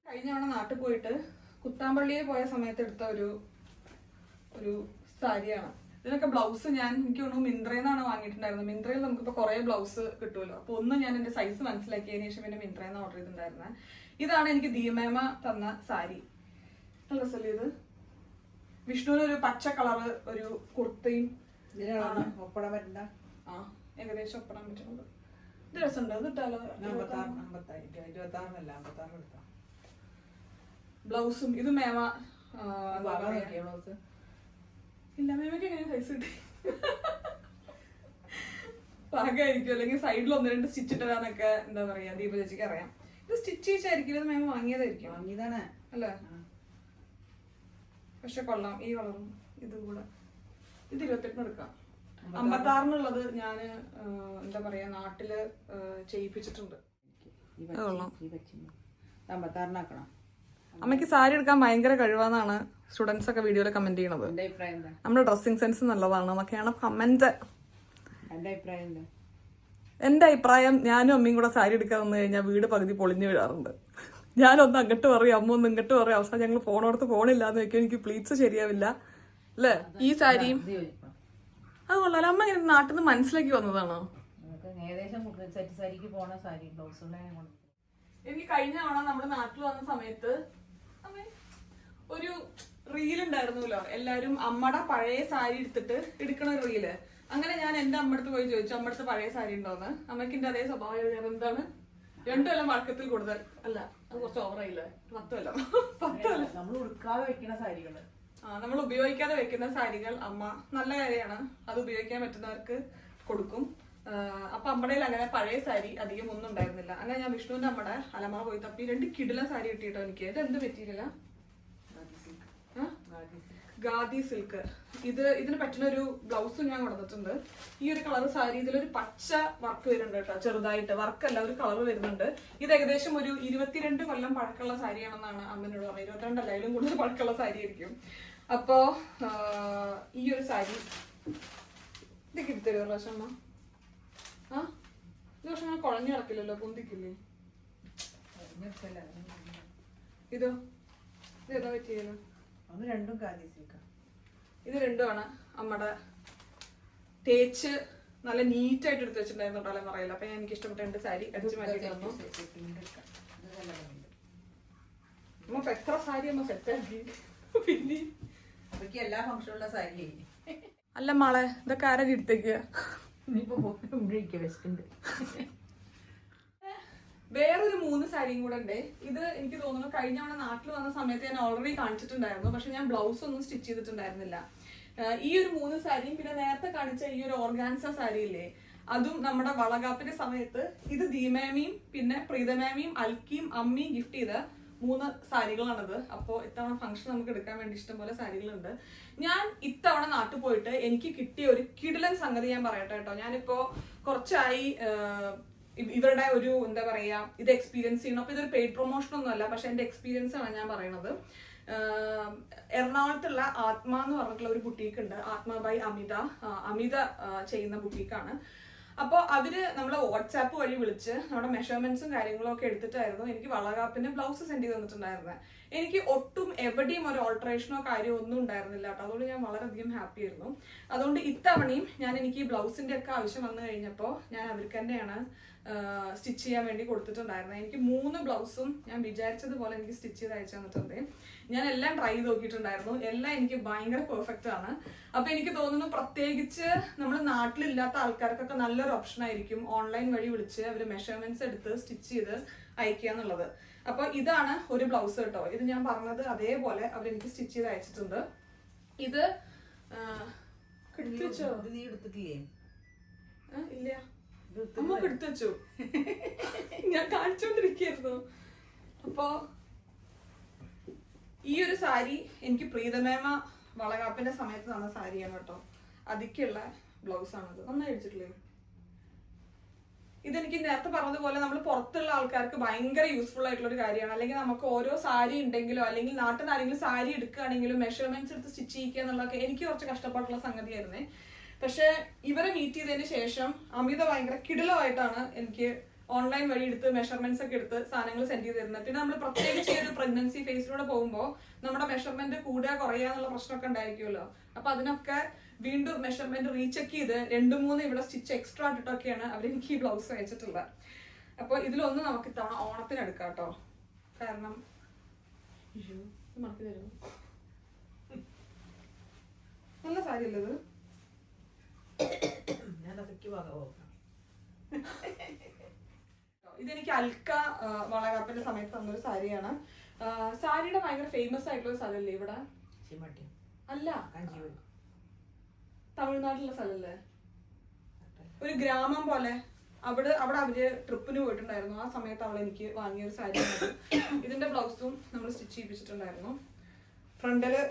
കഴിഞ്ഞ തവണ നാട്ടിൽ പോയിട്ട് കുത്താമ്പള്ളിയിൽ പോയ സമയത്ത് എടുത്ത ഒരു സാരിയാണ്. ഇതിനൊക്കെ ബ്ലൗസ് എനിക്ക് തോന്നുന്നു മിന്ത്രയിൽ വാങ്ങിയിട്ടുണ്ടായിരുന്നത്. മിന്ത്രയിൽ നമുക്കിപ്പോൾ കുറേ ബ്ലൗസ് കിട്ടുമല്ലോ. അപ്പോൾ ഒന്ന് ഞാൻ എൻ്റെ സൈസ് മനസ്സിലാക്കിയതിന് ശേഷം പിന്നെ മിന്ത്രയിൽ നിന്ന് ഓർഡർ ചെയ്തിട്ടുണ്ടായിരുന്നത്. ഇതാണ് എനിക്ക് ദീമേമ തന്ന സാരി. നല്ല രസമല്ലേ ഇത്? വിഷ്ണുവിനൊരു പച്ച കളറ് ഒരു കുർത്തയും ഒപ്പടാൻ പറ്റില്ല. ഏകദേശം ഒപ്പടാൻ പറ്റുന്നുണ്ട്. ഇത് രസമുണ്ട്. ഇത് ഇട്ടാലോ? 26-നല്ല 56 എടുത്താ ബ്ലൗസും ഇത് മേമ ബ്ലൗസ് ഇല്ല. മേമയ്ക്ക് എങ്ങനെ സൈസ് കിട്ടി? പാകമായിരിക്കും. അല്ലെങ്കിൽ സൈഡിൽ 1-2 സ്റ്റിച്ച് ഇട്ടതാന്നൊക്കെ എന്താ പറയാ ദീപ ചേച്ചിക്ക് അറിയാം. ഇത് സ്റ്റിച്ച് ചെയ്യിച്ചായിരിക്കും. ഇത് മേമ വാങ്ങിയതായിരിക്കും. വാങ്ങിയതാണ് അല്ലേ? പക്ഷെ കൊള്ളാം. ഈ കളറും ഇതും കൂടെ. ഇത് 28-ന് എടുക്കാം. 56-നുള്ളത് ഞാൻ എന്താ പറയാ നാട്ടില് ചെയ്യിപ്പിച്ചിട്ടുണ്ട്. കൊള്ളാം. 56-നാക്കണം. അമ്മയ്ക്ക് സാരി എടുക്കാൻ ഭയങ്കര കഴിവാന്നാണ് സ്റ്റുഡൻസ് ഒക്കെ വീഡിയോയിൽ കമന്റ് ചെയ്യണത്. നമ്മുടെ ഡ്രസ്സിങ് സെൻസ് നല്ലതാണ് എന്നൊക്കെയാണ് കമന്റ്. എന്റെ അഭിപ്രായം ഞാനും അമ്മയും കൂടെ സാരി എടുക്കാൻ വന്നു കഴിഞ്ഞാൽ വീട് പകുതി പൊളിഞ്ഞു വീഴാറുണ്ട്. ഞാനൊന്ന് അങ്ങോട്ട് പറയും, അമ്മ ഒന്ന് ഇങ്ങോട്ട് പറയും. അവസാനം ഞങ്ങൾ പോണോടത്ത് പോണില്ലാന്ന് വെക്കും. എനിക്ക് പ്ലീറ്റ്സ് ശരിയാവില്ല അല്ലേ? ഈ സാരിയും അത് കൊള്ളാം. അമ്മ ഇങ്ങനെ നാട്ടിൽ നിന്ന് മനസ്സിലാക്കി വന്നതാണോ? എനിക്ക് കഴിഞ്ഞ തവണ നമ്മുടെ നാട്ടിൽ വന്ന സമയത്ത് ഒരു റീൽ ഉണ്ടായിരുന്നല്ലോ. എല്ലാരും അമ്മയുടെ പഴയ സാരി എടുക്കണ ഒരു റീല്. അങ്ങനെ ഞാൻ എന്റെ അമ്മടുത്ത് പോയി ചോദിച്ചു, അമ്മടുത്ത് പഴയ സാരി ഉണ്ടോന്ന്. അമ്മയ്ക്കിന്റെ അതേ സ്വഭാവം. ഞാൻ എന്താണ് 2 കൊല്ലം വഴക്കത്തിൽ കൂടുതൽ അല്ല, അത് കുറച്ച് ഓവറായില്ലേ? 10 കൊല്ലം നമ്മൾ ഉടുക്കാതെ വെക്കുന്ന സാരികള്, നമ്മൾ ഉപയോഗിക്കാതെ വെക്കുന്ന സാരികൾ അമ്മ നല്ല കാര്യമാണ്. അത് ഉപയോഗിക്കാൻ പറ്റുന്നവർക്ക് കൊടുക്കും. അപ്പൊ അമ്മയുടെ അങ്ങനെ പഴയ സാരി അധികം ഒന്നും ഉണ്ടായിരുന്നില്ല. അങ്ങനെ ഞാൻ വിഷ്ണുവിന്റെ അമ്മയുടെ അലമാറ പോയി തപ്പി 2 കിടില സാരി കിട്ടിയിട്ടോ എനിക്ക്. ഇത് എന്ത് മെറ്റീരിയലാ? ഗാദി സിൽക്ക്. ഇതിന് പറ്റുന്ന ഒരു ബ്ലൗസും ഞാൻ കൊടുത്തിട്ടുണ്ട്. ഈ ഒരു കളർ സാരി ഇതിലൊരു പച്ച വർക്ക് വരുന്നുണ്ട് കേട്ടോ. ചെറുതായിട്ട് വർക്കല്ല, ഒരു കളർ വരുന്നുണ്ട്. ഇത് ഏകദേശം ഒരു 22 കൊല്ലം പഴക്കമുള്ള സാരിയാണെന്നാണ് അമ്മനോട് പറഞ്ഞത്. 22 അല്ല, അതിലും കൂടുതൽ പഴക്കമുള്ള സാരി ആയിരിക്കും. അപ്പോ ഈ ഒരു സാരി ഇതൊക്കെ എടുത്തരും ഒരു പ്രാവശ്യം അമ്മ. ഇത് പക്ഷെ ഞാൻ കുഴഞ്ഞു കിടക്കില്ലല്ലോ, പൊന്തിക്കില്ലേ? ഇതോ ഇതേതാ പറ്റിയല്ലോ? ഇത് രണ്ടുമാണ് അമ്മയുടെ തേച്ച് നല്ല നീറ്റായിട്ട് എടുത്ത് വെച്ചിട്ടുണ്ടായിരുന്നു അലമാറയിൽ. അപ്പൊ ഞാൻ എനിക്ക് ഇഷ്ടപ്പെട്ട 2 സാരി അടിച്ചു മാറ്റി തന്നു. അമ്മ എത്ര സാരി അമ്മ സെറ്റാക്കി. പിന്നെ എല്ലാ ഫംഗ്ഷനുള്ള സാരി അല്ല മാളെ, ഇതൊക്കെ ആരാ എടുത്തേക്ക്? വേറൊരു 3 സാരിയും കൂടെ ഉണ്ട്. ഇത് എനിക്ക് തോന്നുന്നു കഴിഞ്ഞ തവണ നാട്ടിൽ വന്ന സമയത്ത് ഞാൻ ഓൾറെഡി കാണിച്ചിട്ടുണ്ടായിരുന്നു. പക്ഷെ ഞാൻ ബ്ലൗസ് ഒന്നും സ്റ്റിച്ച് ചെയ്തിട്ടുണ്ടായിരുന്നില്ല. ഈ ഒരു 3 സാരിയും പിന്നെ നേരത്തെ കാണിച്ച ഈ ഒരു ഓർഗാൻസ സാരി ഇല്ലേ, അതും നമ്മുടെ വളകാപ്പിന്റെ സമയത്ത് ഇത് ദീമേമിയും പിന്നെ പ്രീതമേമിയും അൽക്കിയും അമ്മിയും ഗിഫ്റ്റ് ചെയ്ത 3 സാരികളാണിത്. അപ്പോൾ ഇത്തവണ ഫംഗ്ഷൻ നമുക്ക് എടുക്കാൻ വേണ്ടി ഇഷ്ടംപോലെ സാരികളുണ്ട്. ഞാൻ ഇത്തവണ നാട്ടിൽ പോയിട്ട് എനിക്ക് കിട്ടിയ ഒരു കിടിലൻ സംഗതി ഞാൻ പറയട്ടെ കേട്ടോ. ഞാനിപ്പോ കുറച്ചായി ഇവരുടെ ഒരു എന്താ പറയാ ഇത് എക്സ്പീരിയൻസ് ചെയ്യണം. അപ്പൊ ഇതൊരു പെയ്ഡ് പ്രൊമോഷൻ ഒന്നും അല്ല, പക്ഷെ എന്റെ എക്സ്പീരിയൻസ് ആണ് ഞാൻ പറയണത്. എറണാകുളത്തുള്ള ആത്മ എന്ന് പറഞ്ഞിട്ടുള്ള ഒരു ബുട്ടീക്ക് ഉണ്ട്, ആത്മ ബൈ അമിത ചെയ്യുന്ന ബുട്ടീക്കാണ്. അപ്പോൾ അവര് നമ്മളെ വാട്സാപ്പ് വഴി വിളിച്ച് നമ്മുടെ മെഷർമെന്റ്സും കാര്യങ്ങളും ഒക്കെ എടുത്തിട്ടായിരുന്നു എനിക്ക് വളകാപ്പിന്റെ ബ്ലൗസ് സെൻഡ് ചെയ്ത് തന്നിട്ടുണ്ടായിരുന്നത്. എനിക്ക് ഒട്ടും എവിടെയും ഒരു ഓൾട്ടറേഷനോ കാര്യമോ ഒന്നും ഉണ്ടായിരുന്നില്ല കേട്ടോ. അതുകൊണ്ട് ഞാൻ വളരെയധികം ഹാപ്പി ആയിരുന്നു. അതുകൊണ്ട് ഇത്തവണയും എനിക്ക് ഈ ബ്ലൗസിന്റെ ഒക്കെ ആവശ്യം വന്നു കഴിഞ്ഞപ്പോൾ ഞാൻ അവർക്ക് തന്നെയാണ് സ്റ്റിച്ച് ചെയ്യാൻ വേണ്ടി കൊടുത്തിട്ടുണ്ടായിരുന്നത്. എനിക്ക് 3 ബ്ലൗസും ഞാൻ വിചാരിച്ചതുപോലെ എനിക്ക് സ്റ്റിച്ച് ചെയ്ത് അയച്ചു തന്നിട്ടുണ്ട്. ഞാൻ എല്ലാം ട്രൈ ചെയ്ത് നോക്കിയിട്ടുണ്ടായിരുന്നു, എല്ലാം എനിക്ക് ഭയങ്കര പെർഫെക്റ്റ് ആണ്. അപ്പൊ എനിക്ക് തോന്നുന്നു പ്രത്യേകിച്ച് നമ്മൾ നാട്ടിലില്ലാത്ത ആൾക്കാർക്കൊക്കെ നല്ലൊരു ഓപ്ഷൻ ആയിരിക്കും ഓൺലൈൻ വഴി വിളിച്ച് അവര് മെഷർമെന്റ്സ് എടുത്ത് സ്റ്റിച്ച് ചെയ്ത് അയക്കുക എന്നുള്ളത്. അപ്പൊ ഇതാണ് ഒരു ബ്ലൗസ് കേട്ടോ. ഇത് ഞാൻ പറഞ്ഞത് അതേപോലെ അവരെനിക്ക് സ്റ്റിച്ച് ചെയ്ത് അയച്ചിട്ടുണ്ട്. ഇത് ഇല്ല, അമ്മക്ക് എടുത്തു വെച്ചു, ഞാൻ കാണിച്ചോണ്ടിരിക്കുന്നു. അപ്പൊ ഈ ഒരു സാരി എനിക്ക് പ്രീതമേമ വളകാപ്പിന്റെ സമയത്ത് തന്ന സാരിയാണ് കേട്ടോ. അതിക്കുള്ള ബ്ലൗസ് ആണത്. നന്നായി അടിച്ചിട്ടില്ലേ? ഇതെനിക്ക് നേരത്തെ പറഞ്ഞതുപോലെ നമ്മൾ പുറത്തുള്ള ആൾക്കാർക്ക് ഭയങ്കര യൂസ്ഫുൾ ആയിട്ടുള്ള ഒരു കാര്യമാണ്. അല്ലെങ്കിൽ നമുക്ക് ഓരോ സാരി ഉണ്ടെങ്കിലോ അല്ലെങ്കിൽ നാട്ടിൽ നിന്ന് ആരെങ്കിലും സാരി എടുക്കുകയാണെങ്കിലും മെഷർമെന്റ്സ് എടുത്ത് സ്റ്റിച്ച് ചെയ്യിക്കുക എന്നുള്ളതൊക്കെ എനിക്ക് കുറച്ച് കഷ്ടപ്പാടുള്ള സംഗതിയായിരുന്നേ. പക്ഷെ ഇവരെ മീറ്റ് ചെയ്തതിന് ശേഷം അമിത ഭയങ്കര കിടിലമായിട്ടാണ് എനിക്ക് ഓൺലൈൻ വഴി എടുത്ത് മെഷർമെന്റ്സ് ഒക്കെ എടുത്ത് സാധനങ്ങൾ സെൻഡ് ചെയ്ത് തരുന്നത്. പിന്നെ നമ്മൾ പ്രത്യേകിച്ച് ഒരു പ്രഗ്നൻസി ഫേസിലൂടെ പോകുമ്പോൾ നമ്മുടെ മെഷർമെന്റ് കൂടുക കുറയുക എന്നുള്ള പ്രശ്നമൊക്കെ ഉണ്ടായിരിക്കുമല്ലോ. അപ്പൊ അതിനൊക്കെ വീണ്ടും മെഷർമെന്റ് റീചെക്ക് ചെയ്ത് 2-3 ഇവിടെ സ്റ്റിച്ച് എക്സ്ട്രാ ഇട്ടിട്ടൊക്കെയാണ് അവരെനിക്ക് ഈ ബ്ലൗസ് അയച്ചിട്ടുള്ളത്. അപ്പൊ ഇതിലൊന്ന് നമുക്ക് ഇത്തവണ ഓണത്തിന് എടുക്കാം കേട്ടോ. കാരണം മറക്കി തരുമോ? നല്ല സാരി അല്ലേ ഇത്? ഇതെനിക്ക് അൽക്ക വളകാപ്പിന്റെ സമയത്ത് തന്നൊരു സാരിയാണ്. സാരിയുടെ ഭയങ്കര ഫേമസ് ആയിട്ടുള്ള ഒരു സ്ഥലമല്ലേ ഇവിടെ? അല്ല, തമിഴ്നാട്ടിലുള്ള സ്ഥലല്ലേ, ഒരു ഗ്രാമം പോലെ. അവിടെ അവര് ട്രിപ്പിന് പോയിട്ടുണ്ടായിരുന്നു. ആ സമയത്ത് അവൾ എനിക്ക് വാങ്ങിയ ഒരു സാരിയാണ്. ഇതിന്റെ ബ്ലൗസും നമ്മൾ സ്റ്റിച്ച് ചെയ്യിപ്പിച്ചിട്ടുണ്ടായിരുന്നു. ഫ്രണ്ടില്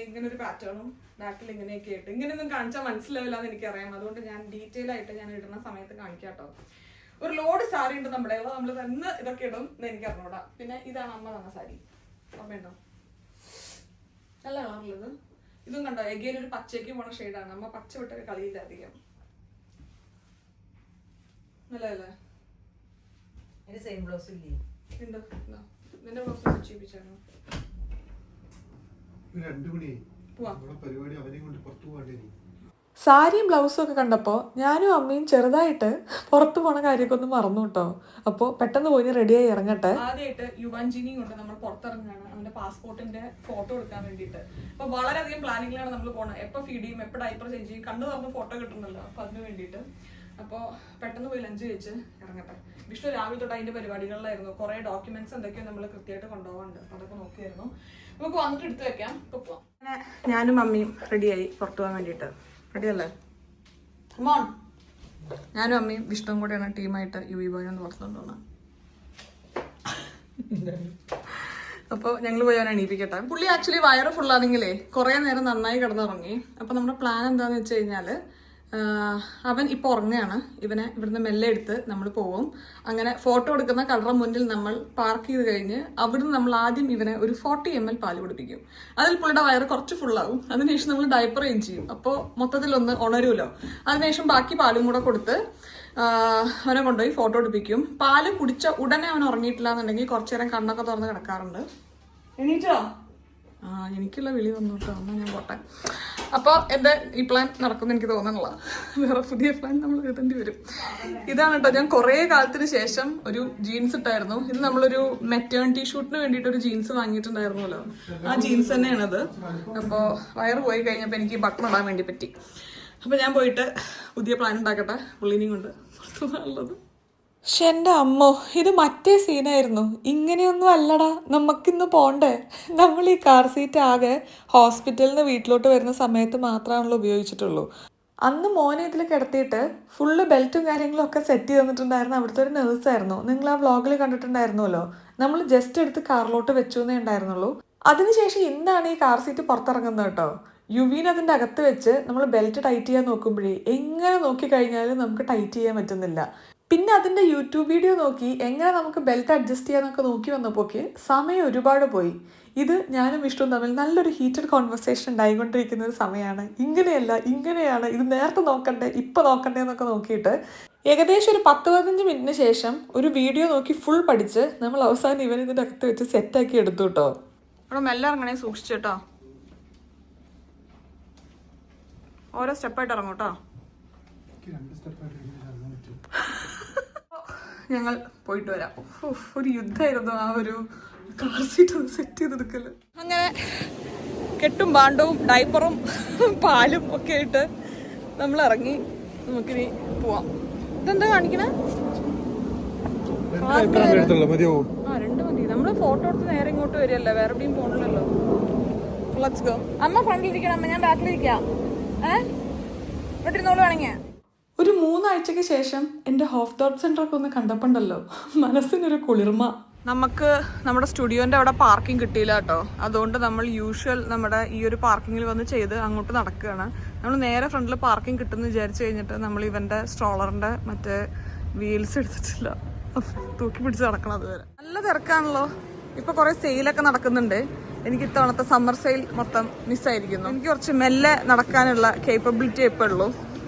ഇങ്ങനെ ഒരു പാറ്റേണും ബാക്കിൽ ഇങ്ങനെയൊക്കെ ആയിട്ട്. ഇങ്ങനെയൊന്നും കാണിച്ചാൽ മനസ്സിലാവില്ല എന്ന് എനിക്കറിയാം. അതുകൊണ്ട് ഞാൻ ഡീറ്റെയിൽ ആയിട്ട് ഞാൻ ഇടുന്ന സമയത്ത് കാണിക്കാം കേട്ടോ. ഒരു ലോഡ് സാരി ഉണ്ട് നമ്മുടെ. നമ്മൾ തന്നെ ഇതൊക്കെ ഇടും എന്ന് എനിക്ക് അറിഞ്ഞൂടാ. പിന്നെ ഇതാണ് അമ്മ തന്ന സാരി. അമ്മയുണ്ടോ? നല്ല കളറുള്ളത്. ഇതും കണ്ടോ, എഗെയിൻ ഒരു പച്ചയ്ക്ക് പോണ ഷെയ്ഡാണ്. അമ്മ പച്ച വിട്ടൊക്കെ കളിയില്ല അധികം. നല്ലതല്ലേ? സെയിം ബ്ലൗസ് ഇല്ലേ? ഉണ്ടോ? നിന്റെ ബ്ലൗസ് സ്റ്റിച്ച് ചെയ്യിപ്പിച്ചാണോ? സാരിയും ബ്ലൗസും ഒക്കെ കണ്ടപ്പോൾ ഞാനും അമ്മയും ചെറുതായിട്ട് പുറത്തു പോണ കാര്യമൊക്കെ ഒന്ന് മറന്നു കേട്ടോ. അപ്പോൾ പെട്ടെന്ന് പോയി റെഡിയായി ഇറങ്ങട്ടെ. ആദ്യമായിട്ട് യുവാൻജിനിയും കൊണ്ട് നമ്മൾ പുറത്തിറങ്ങുകയാണ് അവന്റെ പാസ്പോർട്ടിന്റെ ഫോട്ടോ എടുക്കാൻ വേണ്ടിയിട്ട്. അപ്പൊ വളരെയധികം പ്ലാനിങ്ങിലാണ് നമ്മൾ പോകുന്നത്. എപ്പോൾ ഫീഡ് ചെയ്യും, എപ്പോൾ ഡൈപ്പർ ചേഞ്ച് ചെയ്യും, കണ്ടു തുറന്ന് ഫോട്ടോ കിട്ടുന്നല്ലോ. അപ്പൊ അതിന് വേണ്ടിയിട്ട് അപ്പോൾ പെട്ടെന്ന് പോയി ലഞ്ച് കഴിച്ച് ഇറങ്ങട്ടെ. വിഷ്ണു രാവിലെ തൊട്ട് അതിന്റെ പരിപാടികളിലായിരുന്നു. കുറെ ഡോക്യുമെന്റ്സ് എന്തൊക്കെയോ നമ്മൾ കൃത്യമായിട്ട് കൊണ്ടുപോകാറുണ്ട്. അതൊക്കെ നോക്കിയായിരുന്നു. നമുക്ക് വന്നിട്ട് എടുത്തു വെക്കാം. ഇപ്പൊ പോവാം. ഞാനും അമ്മയും റെഡിയായി പുറത്തു പോകാൻ വേണ്ടിയിട്ട്. റെഡിയല്ലേ? മോൺ, ഞാനും അമ്മയും വിഷ്ണുവും കൂടെയാണ് ടീമായിട്ട് യു വി ബോയ് എന്ന് പുറത്തുകൊണ്ടുപോകണം. അപ്പോൾ ഞങ്ങൾ പോയി അവനെ എണീപ്പിക്കട്ടെ. പുള്ളി ആക്ച്വലി വയറ് ഫുള്ളാണെങ്കിലേ കുറേ നേരം നന്നായി കിടന്നുറങ്ങി. അപ്പോൾ നമ്മുടെ പ്ലാൻ എന്താണെന്ന് വെച്ച് കഴിഞ്ഞാൽ അവൻ ഇപ്പോൾ ഉറങ്ങുകയാണ്. ഇവനെ ഇവിടുന്ന് മെല്ലെ എടുത്ത് നമ്മൾ പോവും. അങ്ങനെ ഫോട്ടോ എടുക്കുന്ന കളറുടെ മുന്നിൽ നമ്മൾ പാർക്ക് ചെയ്ത് കഴിഞ്ഞ് അവിടുന്ന് നമ്മൾ ആദ്യം ഇവനെ ഒരു 40 ml പാല് കുടിപ്പിക്കും. അതിൽ പുള്ളിയുടെ വയറ് കുറച്ച് ഫുള്ളാവും. അതിനുശേഷം നമ്മൾ ഡയപ്പർ ചേഞ്ച് ചെയ്യും. അപ്പോൾ മൊത്തത്തിലൊന്ന് ഉണരുമല്ലോ. അതിനുശേഷം ബാക്കി പാലും കൂടെ കൊടുത്ത് അവനെ കൊണ്ടുപോയി ഫോട്ടോ എടുപ്പിക്കും. പാല് കുടിച്ച ഉടനെ അവൻ ഉറങ്ങിയിട്ടില്ല എന്നുണ്ടെങ്കിൽ കുറച്ചു നേരം കണ്ണൊക്കെ തുറന്ന് കിടക്കാറുണ്ട്. എണീറ്റോ? എനിക്കുള്ള വിളി വന്നു കേട്ടോ. എന്നാൽ ഞാൻ പോട്ടെ. അപ്പോൾ എൻ്റെ ഈ പ്ലാൻ നടക്കുമെന്ന് എനിക്ക് തോന്നുന്നില്ല. വേറെ പുതിയ പ്ലാൻ നമ്മൾ എഴുതേണ്ടി വരും. ഇതാണ് കേട്ടോ, ഞാൻ കുറേ കാലത്തിന് ശേഷം ഒരു ജീൻസ് ഇട്ടായിരുന്നു. ഇത് നമ്മളൊരു മെറ്റേണിറ്റി ഷൂട്ടിന് വേണ്ടിയിട്ട് ഒരു ജീൻസ് വാങ്ങിയിട്ടുണ്ടായിരുന്നല്ലോ. ആ ജീൻസ് തന്നെയാണത്. അപ്പോൾ വയറ് പോയി കഴിഞ്ഞപ്പോൾ എനിക്ക് ബട്ടൺ ഇടാൻ വേണ്ടി പറ്റി. അപ്പോൾ ഞാൻ പോയിട്ട് പുതിയ പ്ലാൻ ഉണ്ടാക്കട്ടെ. പുള്ളിനെയും കൊണ്ട് പുറത്തുനിന്നുള്ളത്. പക്ഷെ എൻ്റെ അമ്മോ, ഇത് മറ്റേ സീനായിരുന്നു. ഇങ്ങനെയൊന്നും അല്ലടാ, നമുക്കിന്ന് പോണ്ടേ. നമ്മൾ ഈ കാർ സീറ്റ് ആകെ ഹോസ്പിറ്റലിൽ നിന്ന് വീട്ടിലോട്ട് വരുന്ന സമയത്ത് മാത്രമാണല്ലോ ഉപയോഗിച്ചിട്ടുള്ളൂ. അന്ന് മോനെ ഇതിൽ കിടത്തിയിട്ട് ഫുള്ള് ബെൽറ്റും കാര്യങ്ങളും ഒക്കെ സെറ്റ് ചെയ്ത് തന്നിട്ടുണ്ടായിരുന്നു അവിടുത്തെ ഒരു നേഴ്സായിരുന്നു. നിങ്ങൾ ആ വ്ളോഗിൽ കണ്ടിട്ടുണ്ടായിരുന്നല്ലോ. നമ്മൾ ജസ്റ്റ് എടുത്ത് കാറിലോട്ട് വെച്ചു എന്നേ ഉണ്ടായിരുന്നുള്ളൂ. അതിനുശേഷം ഇന്നാണ് ഈ കാർ സീറ്റ് പുറത്തിറങ്ങുന്നത് കേട്ടോ. യുവീൻ അതിൻ്റെ അകത്ത് വെച്ച് നമ്മൾ ബെൽറ്റ് ടൈറ്റ് ചെയ്യാൻ നോക്കുമ്പോഴേ എങ്ങനെ നോക്കിക്കഴിഞ്ഞാലും നമുക്ക് ടൈറ്റ് ചെയ്യാൻ പറ്റുന്നില്ല. പിന്നെ അതിൻ്റെ യൂട്യൂബ് വീഡിയോ നോക്കി എങ്ങനെ നമുക്ക് ബെൽറ്റ് അഡ്ജസ്റ്റ് ചെയ്യാന്നൊക്കെ നോക്കി വന്നപ്പോഴേക്ക് സമയം ഒരുപാട് പോയി. ഇത് ഞാനും വിഷ്ണുവും തമ്മിൽ നല്ലൊരു ഹീറ്റഡ് കോൺവെർസേഷൻ ഉണ്ടായിക്കൊണ്ടിരിക്കുന്ന ഒരു സമയമാണ്. ഇങ്ങനെയല്ല, ഇങ്ങനെയാണ്, ഇത് നേരത്തെ നോക്കണ്ടേ, ഇപ്പം നോക്കണ്ടേ എന്നൊക്കെ നോക്കിയിട്ട് ഏകദേശം ഒരു 10-15 മിനിറ്റിന് ശേഷം ഒരു വീഡിയോ നോക്കി ഫുൾ പഠിച്ച് നമ്മൾ അവസാനം ഇവൻ ഇതിൻ്റെ അകത്ത് വെച്ച് സെറ്റാക്കി എടുത്തു കേട്ടോ. അവിടെ മെല്ലെ ഇറങ്ങണേ, സൂക്ഷിച്ചു കേട്ടോ. ഓരോ സ്റ്റെപ്പായിട്ട് ഇറങ്ങും കേട്ടോ. ഞങ്ങൾ പോയിട്ട് വരാം. ഒരു യുദ്ധമായിരുന്നു ആ ഒരു കാർ സീറ്റ് ഒന്ന് സെറ്റ് ചെയ്തെടുക്കല്. അങ്ങനെ കെട്ടും പാണ്ടവും ഡൈപ്പറും പാലും ഒക്കെ ആയിട്ട് നമ്മൾ ഇറങ്ങി. നമുക്കിനി പോവാം. ഇതെന്താ കാണിക്കണേ? 2 മതി. നമ്മള് ഫോട്ടോ എടുത്ത് നേരെ ഇങ്ങോട്ട് വരികയല്ലേ, വേറെ എവിടെയും പോകണില്ലല്ലോ. Let's go. അമ്മ ഫ്രണ്ടിലിരിക്കണം, അമ്മ ഞാൻ ബാക്കിലിരിക്കാം. ഇവിട്ടിരുന്നോളൂ വേണമെങ്കിൽ. ഒരു 3 ആഴ്ചക്ക് ശേഷം എൻ്റെ ഹോഫ് ഡോട്ട് സെൻ്ററൊക്കെ ഒന്ന് കണ്ടപ്പോണ്ടല്ലോ മനസ്സിനൊരു കുളിർമ. നമുക്ക് നമ്മുടെ സ്റ്റുഡിയോൻ്റെ അവിടെ പാർക്കിംഗ് കിട്ടിയില്ല കേട്ടോ. അതുകൊണ്ട് നമ്മൾ യൂഷ്വൽ നമ്മുടെ ഈ ഒരു പാർക്കിങ്ങിൽ വന്ന് ചെയ്ത് അങ്ങോട്ട് നടക്കുകയാണ്. നമ്മൾ നേരെ ഫ്രണ്ടിൽ പാർക്കിംഗ് കിട്ടുമെന്ന് വിചാരിച്ചു കഴിഞ്ഞിട്ട് നമ്മൾ ഇവൻ്റെ സ്ട്രോളറിൻ്റെ മറ്റേ വീൽസ് എടുത്തിട്ടില്ല, തൂക്കി പിടിച്ച് നടക്കണം അതുവരെ. നല്ല തിരക്കാണല്ലോ. ഇപ്പോൾ കുറേ സെയിലൊക്കെ നടക്കുന്നുണ്ട്. എനിക്ക് ഇത്തവണത്തെ സമ്മർ സെയിൽ മൊത്തം മിസ്സായിരിക്കുന്നു. എനിക്ക് കുറച്ച് മെല്ലെ നടക്കാനുള്ള കേപ്പബിലിറ്റി ഇപ്പോൾ ഉള്ളൂ.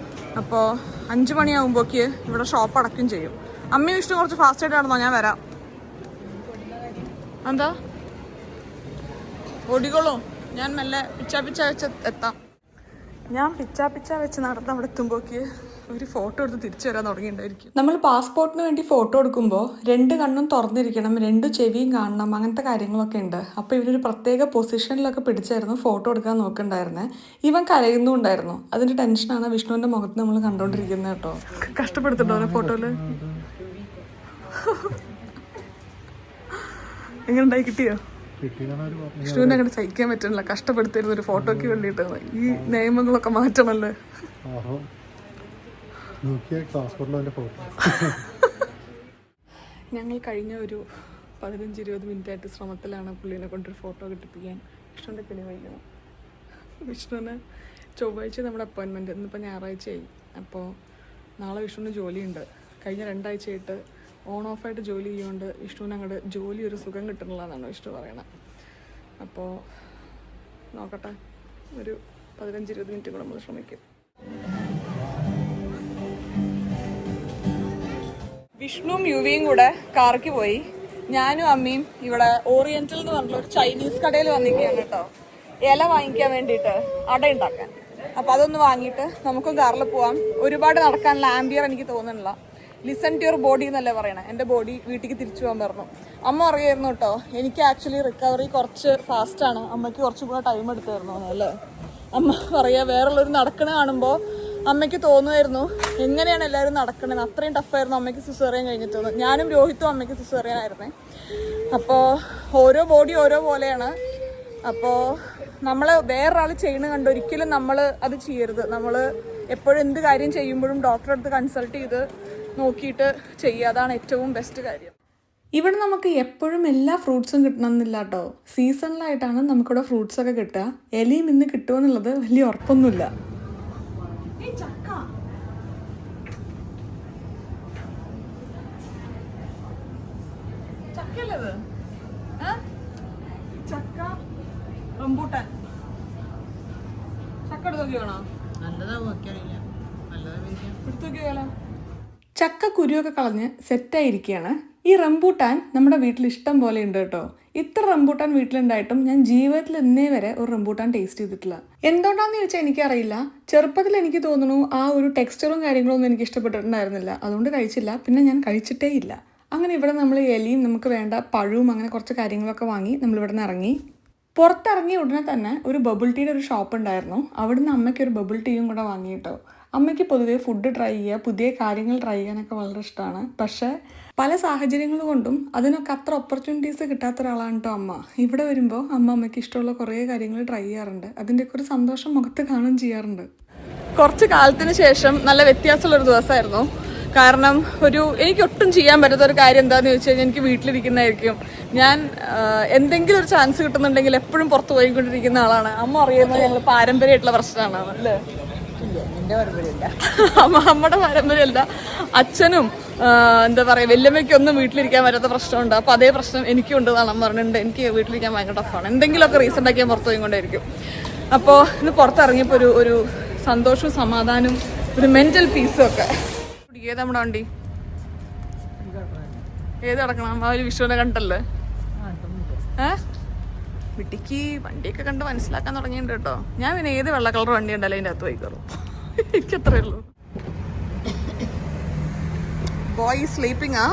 അപ്പോൾ 5 മണിയാകുമ്പോഴേക്ക് ഇവിടെ ഷോപ്പ് അടയ്ക്കും ചെയ്യും. അമ്മയും ഇഷ്ടം കുറച്ച് ഫാസ്റ്റ് ആയിട്ട് നടന്നോ, ഞാൻ വരാം. എന്താ ഓടിക്കോളൂ, ഞാൻ മെല്ലെ പിച്ച വെച്ച് എത്താം. ഞാൻ പിച്ച വെച്ച് നടന്ന് അവിടെ എത്തുമ്പോഴേക്ക് ഒരു ഫോട്ടോ എടുത്ത് തിരിച്ചു വരാൻ തുടങ്ങിയിട്ടുണ്ടായിരിക്കും. നമ്മൾ പാസ്പോർട്ടിന് വേണ്ടി ഫോട്ടോ എടുക്കുമ്പോൾ 2 കണ്ണും തുറന്നിരിക്കണം, 2 ചെവിയും കാണണം, അങ്ങനത്തെ കാര്യങ്ങളൊക്കെ ഉണ്ട്. അപ്പോൾ ഇവരൊരു പ്രത്യേക പൊസിഷനിലൊക്കെ പിടിച്ചായിരുന്നു ഫോട്ടോ എടുക്കാൻ നോക്കണ്ടായിരുന്നേ. ഇവൻ കരയുന്നുണ്ടായിരുന്നു. അതിൻ്റെ ടെൻഷനാണ് വിഷ്ണുവിൻ്റെ മുഖത്ത് നമ്മൾ കണ്ടോണ്ടിരിക്കുന്നത് കേട്ടോ. കഷ്ടപ്പെടുത്തുണ്ടോ ഫോട്ടോയില്? എങ്ങനെ ഉണ്ടായി, കിട്ടിയോ? വിഷ്ണുവിനെ അങ്ങനെ സഹിക്കാൻ പറ്റുന്നില്ല, കഷ്ടപ്പെടുത്തിരുന്ന ഒരു ഫോട്ടോയ്ക്ക് വേണ്ടിയിട്ട്. ഈ നിയമങ്ങളൊക്കെ മാറ്റണല്ലേ. ഞങ്ങൾ കഴിഞ്ഞ ഒരു 15-20 മിനിറ്റായിട്ട് ശ്രമത്തിലാണ് പുള്ളിനെ കൊണ്ടൊരു ഫോട്ടോ കിട്ടിപ്പിക്കാൻ. വിഷ്ണുവിൻ്റെ കിളി വൈകുന്നു. വിഷ്ണുവിന് ചൊവ്വാഴ്ച നമ്മുടെ അപ്പോയിൻമെൻറ്റ്, ഇന്നിപ്പോൾ ഞായറാഴ്ചയായി. അപ്പോൾ നാളെ വിഷ്ണുവിന് ജോലിയുണ്ട്. കഴിഞ്ഞ 2 ആഴ്ചയായിട്ട് ഓൺ ഓഫായിട്ട് ജോലി ചെയ്യുകൊണ്ട് വിഷ്ണുവിന് അങ്ങോട്ട് ജോലി ഒരു സുഖം കിട്ടണില്ലെന്നാണ് വിഷ്ണു പറയണത്. അപ്പോൾ നോക്കട്ടെ, ഒരു 15-20 മിനിറ്റ് കൂടെ നമ്മൾ ശ്രമിക്കും. വിഷ്ണുവും യുവിയും കൂടെ കാറിക്ക് പോയി. ഞാനും അമ്മയും ഇവിടെ ഓറിയന്റൽ എന്ന് പറഞ്ഞിട്ടുള്ള ഒരു ചൈനീസ് കടയിൽ വന്നിരിക്കുകയാണ് കേട്ടോ, ഇല വാങ്ങിക്കാൻ വേണ്ടിയിട്ട്, അട ഉണ്ടാക്കാൻ. അപ്പോൾ അതൊന്ന് വാങ്ങിയിട്ട് നമുക്കും കാറിൽ പോവാം. ഒരുപാട് നടക്കാനുള്ള ആംബിയർ എനിക്ക് തോന്നുന്നില്ല. ലിസൺ ടു യുവർ ബോഡി എന്നല്ലേ പറയണേ. എൻ്റെ ബോഡി വീട്ടിലേക്ക് തിരിച്ചു പോകാൻ പറഞ്ഞു. അമ്മ അറിയായിരുന്നു കേട്ടോ, എനിക്ക് ആക്ച്വലി റിക്കവറി കുറച്ച് ഫാസ്റ്റാണ്, അമ്മയ്ക്ക് കുറച്ചും കൂടെ ടൈം എടുത്തായിരുന്നു അല്ലേ. അമ്മ പറയാ വേറുള്ളൊരു നടക്കണ കാണുമ്പോൾ അമ്മയ്ക്ക് തോന്നുമായിരുന്നു എങ്ങനെയാണ് എല്ലാവരും നടക്കണത്. അത്രയും ടഫായിരുന്നു അമ്മയ്ക്ക് സിസേറിയൻ കഴിഞ്ഞിട്ട്. ഞാനും രോഹിത്തും അമ്മയ്ക്ക് സിസേറിയൻ ആയിരുന്നേ. അപ്പോൾ ഓരോ ബോഡി ഓരോ പോലെയാണ്. അപ്പോൾ നമ്മൾ വേറൊരാൾ ചെയ്യണ കണ്ട് ഒരിക്കലും നമ്മൾ അത് ചെയ്യരുത്. നമ്മൾ എപ്പോഴും എന്ത് കാര്യം ചെയ്യുമ്പോഴും ഡോക്ടറെ അടുത്ത് കൺസൾട്ട് ചെയ്ത് നോക്കിയിട്ട് ചെയ്യുക, അതാണ് ഏറ്റവും ബെസ്റ്റ് കാര്യം. ഇവിടെ നമുക്ക് എപ്പോഴും എല്ലാ ഫ്രൂട്ട്സും കിട്ടണമെന്നില്ല കേട്ടോ. സീസണിലായിട്ടാണ് നമുക്കിവിടെ ഫ്രൂട്ട്സൊക്കെ കിട്ടുക. ഇലയും ഇന്ന് കിട്ടുമെന്നുള്ളത് വലിയ ഉറപ്പൊന്നുമില്ല. ചക്ക കുരുവൊക്കെ കളഞ്ഞ് സെറ്റായിരിക്കുകയാണ്. ഈ റംബൂട്ടാൻ നമ്മുടെ വീട്ടിൽ ഇഷ്ടം പോലെ ഉണ്ട് കേട്ടോ. ഇത്ര റംബൂട്ടാൻ വീട്ടിലുണ്ടായിട്ടും ഞാൻ ജീവിതത്തിൽ ഇന്നേ വരെ ഒരു റംബൂട്ടാൻ ടേസ്റ്റ് ചെയ്തിട്ടില്ല. എന്തുകൊണ്ടാന്ന് ചോദിച്ചാൽ എനിക്കറിയില്ല. ചെറുപ്പത്തിൽ എനിക്ക് തോന്നുന്നു ആ ഒരു ടെക്സ്ചറും കാര്യങ്ങളൊന്നും എനിക്ക് ഇഷ്ടപ്പെട്ടിട്ടുണ്ടായിരുന്നില്ല, അതുകൊണ്ട് കഴിച്ചില്ല. പിന്നെ ഞാൻ കഴിച്ചിട്ടേ ഇല്ല. അങ്ങനെ ഇവിടെ നമ്മൾ ഇലയും നമുക്ക് വേണ്ട പഴവും അങ്ങനെ കുറച്ച് കാര്യങ്ങളൊക്കെ വാങ്ങി നമ്മളിവിടെ നിന്ന് ഇറങ്ങി. പുറത്തിറങ്ങിയ ഉടനെ തന്നെ ഒരു ബബിൾ ടീയുടെ ഒരു ഷോപ്പ് ഉണ്ടായിരുന്നു. അവിടുന്ന് അമ്മയ്ക്ക് ഒരു ബബിൾ ടീയും കൂടെ വാങ്ങി കേട്ടോ. അമ്മയ്ക്ക് പൊതുവേ ഫുഡ് ട്രൈ ചെയ്യുക, പുതിയ കാര്യങ്ങൾ ട്രൈ ചെയ്യാനൊക്കെ വളരെ ഇഷ്ടമാണ്. പക്ഷേ പല സാഹചര്യങ്ങൾ കൊണ്ടും അതിനൊക്കെ അത്ര ഓപ്പർച്യൂണിറ്റീസ് കിട്ടാത്ത ഒരാളാണ് കേട്ടോ അമ്മ. ഇവിടെ വരുമ്പോൾ അമ്മയ്ക്ക് ഇഷ്ടമുള്ള കുറേ കാര്യങ്ങൾ ട്രൈ ചെയ്യാറുണ്ട്. അതിൻ്റെയൊക്കെ ഒരു സന്തോഷം മുഖത്ത് കാണുകയും ചെയ്യാറുണ്ട്. കുറച്ച് കാലത്തിന് ശേഷം നല്ല വ്യത്യാസമുള്ളൊരു ദിവസമായിരുന്നു. കാരണം എനിക്ക് ഒട്ടും ചെയ്യാൻ പറ്റാത്ത ഒരു കാര്യം എന്താണെന്ന് ചോദിച്ചു കഴിഞ്ഞാൽ എനിക്ക് വീട്ടിലിരിക്കുന്നതായിരിക്കും. ഞാൻ എന്തെങ്കിലും ഒരു ചാൻസ് കിട്ടുന്നുണ്ടെങ്കിൽ എപ്പോഴും പുറത്ത് പോയിക്കൊണ്ടിരിക്കുന്ന ആളാണ്. അമ്മ അറിയുന്നത് ഞങ്ങൾ പാരമ്പര്യമായിട്ടുള്ള പ്രശ്നമാണ് അല്ലേ? അമ്മയുടെ പാരമ്പര്യമല്ല, അച്ഛനും എന്താ പറയുക വല്യമ്മയ്ക്കൊന്നും വീട്ടിലിരിക്കാൻ പറ്റാത്ത പ്രശ്നമുണ്ട്. അപ്പോൾ അതേ പ്രശ്നം എനിക്കും ഉണ്ട് എന്നാണ് അമ്മ പറഞ്ഞിട്ടുണ്ട്. എനിക്ക് വീട്ടിലിരിക്കാൻ ഭയങ്കര ടഫാണ്. എന്തെങ്കിലുമൊക്കെ റീസൺ ഉണ്ടാക്കി ഞാൻ പുറത്ത് പോയിക്കൊണ്ടായിരിക്കും. അപ്പോൾ ഇന്ന് പുറത്തിറങ്ങിയപ്പോൾ ഒരു സന്തോഷവും സമാധാനവും ഒരു മെന്റൽ പീസും ഒക്കെ. ഏത് നമ്മുടെ വണ്ടി ഏത് കിടക്കണം? ആ ഒരു വിഷുവിനെ കണ്ടല്ലേ? വീട്ടിക്ക് വണ്ടിയൊക്കെ കണ്ട് മനസ്സിലാക്കാൻ തുടങ്ങിയിട്ടുണ്ട് കേട്ടോ. ഞാൻ പിന്നെ ഏത് വെള്ള കളർ വണ്ടി ഉണ്ടല്ലോ അതിൻ്റെ അകത്ത് വൈകറും. എനിക്കത്രേ ഉള്ളൂ. ബോയ് സ്ലീപ്പിംഗ് ആ.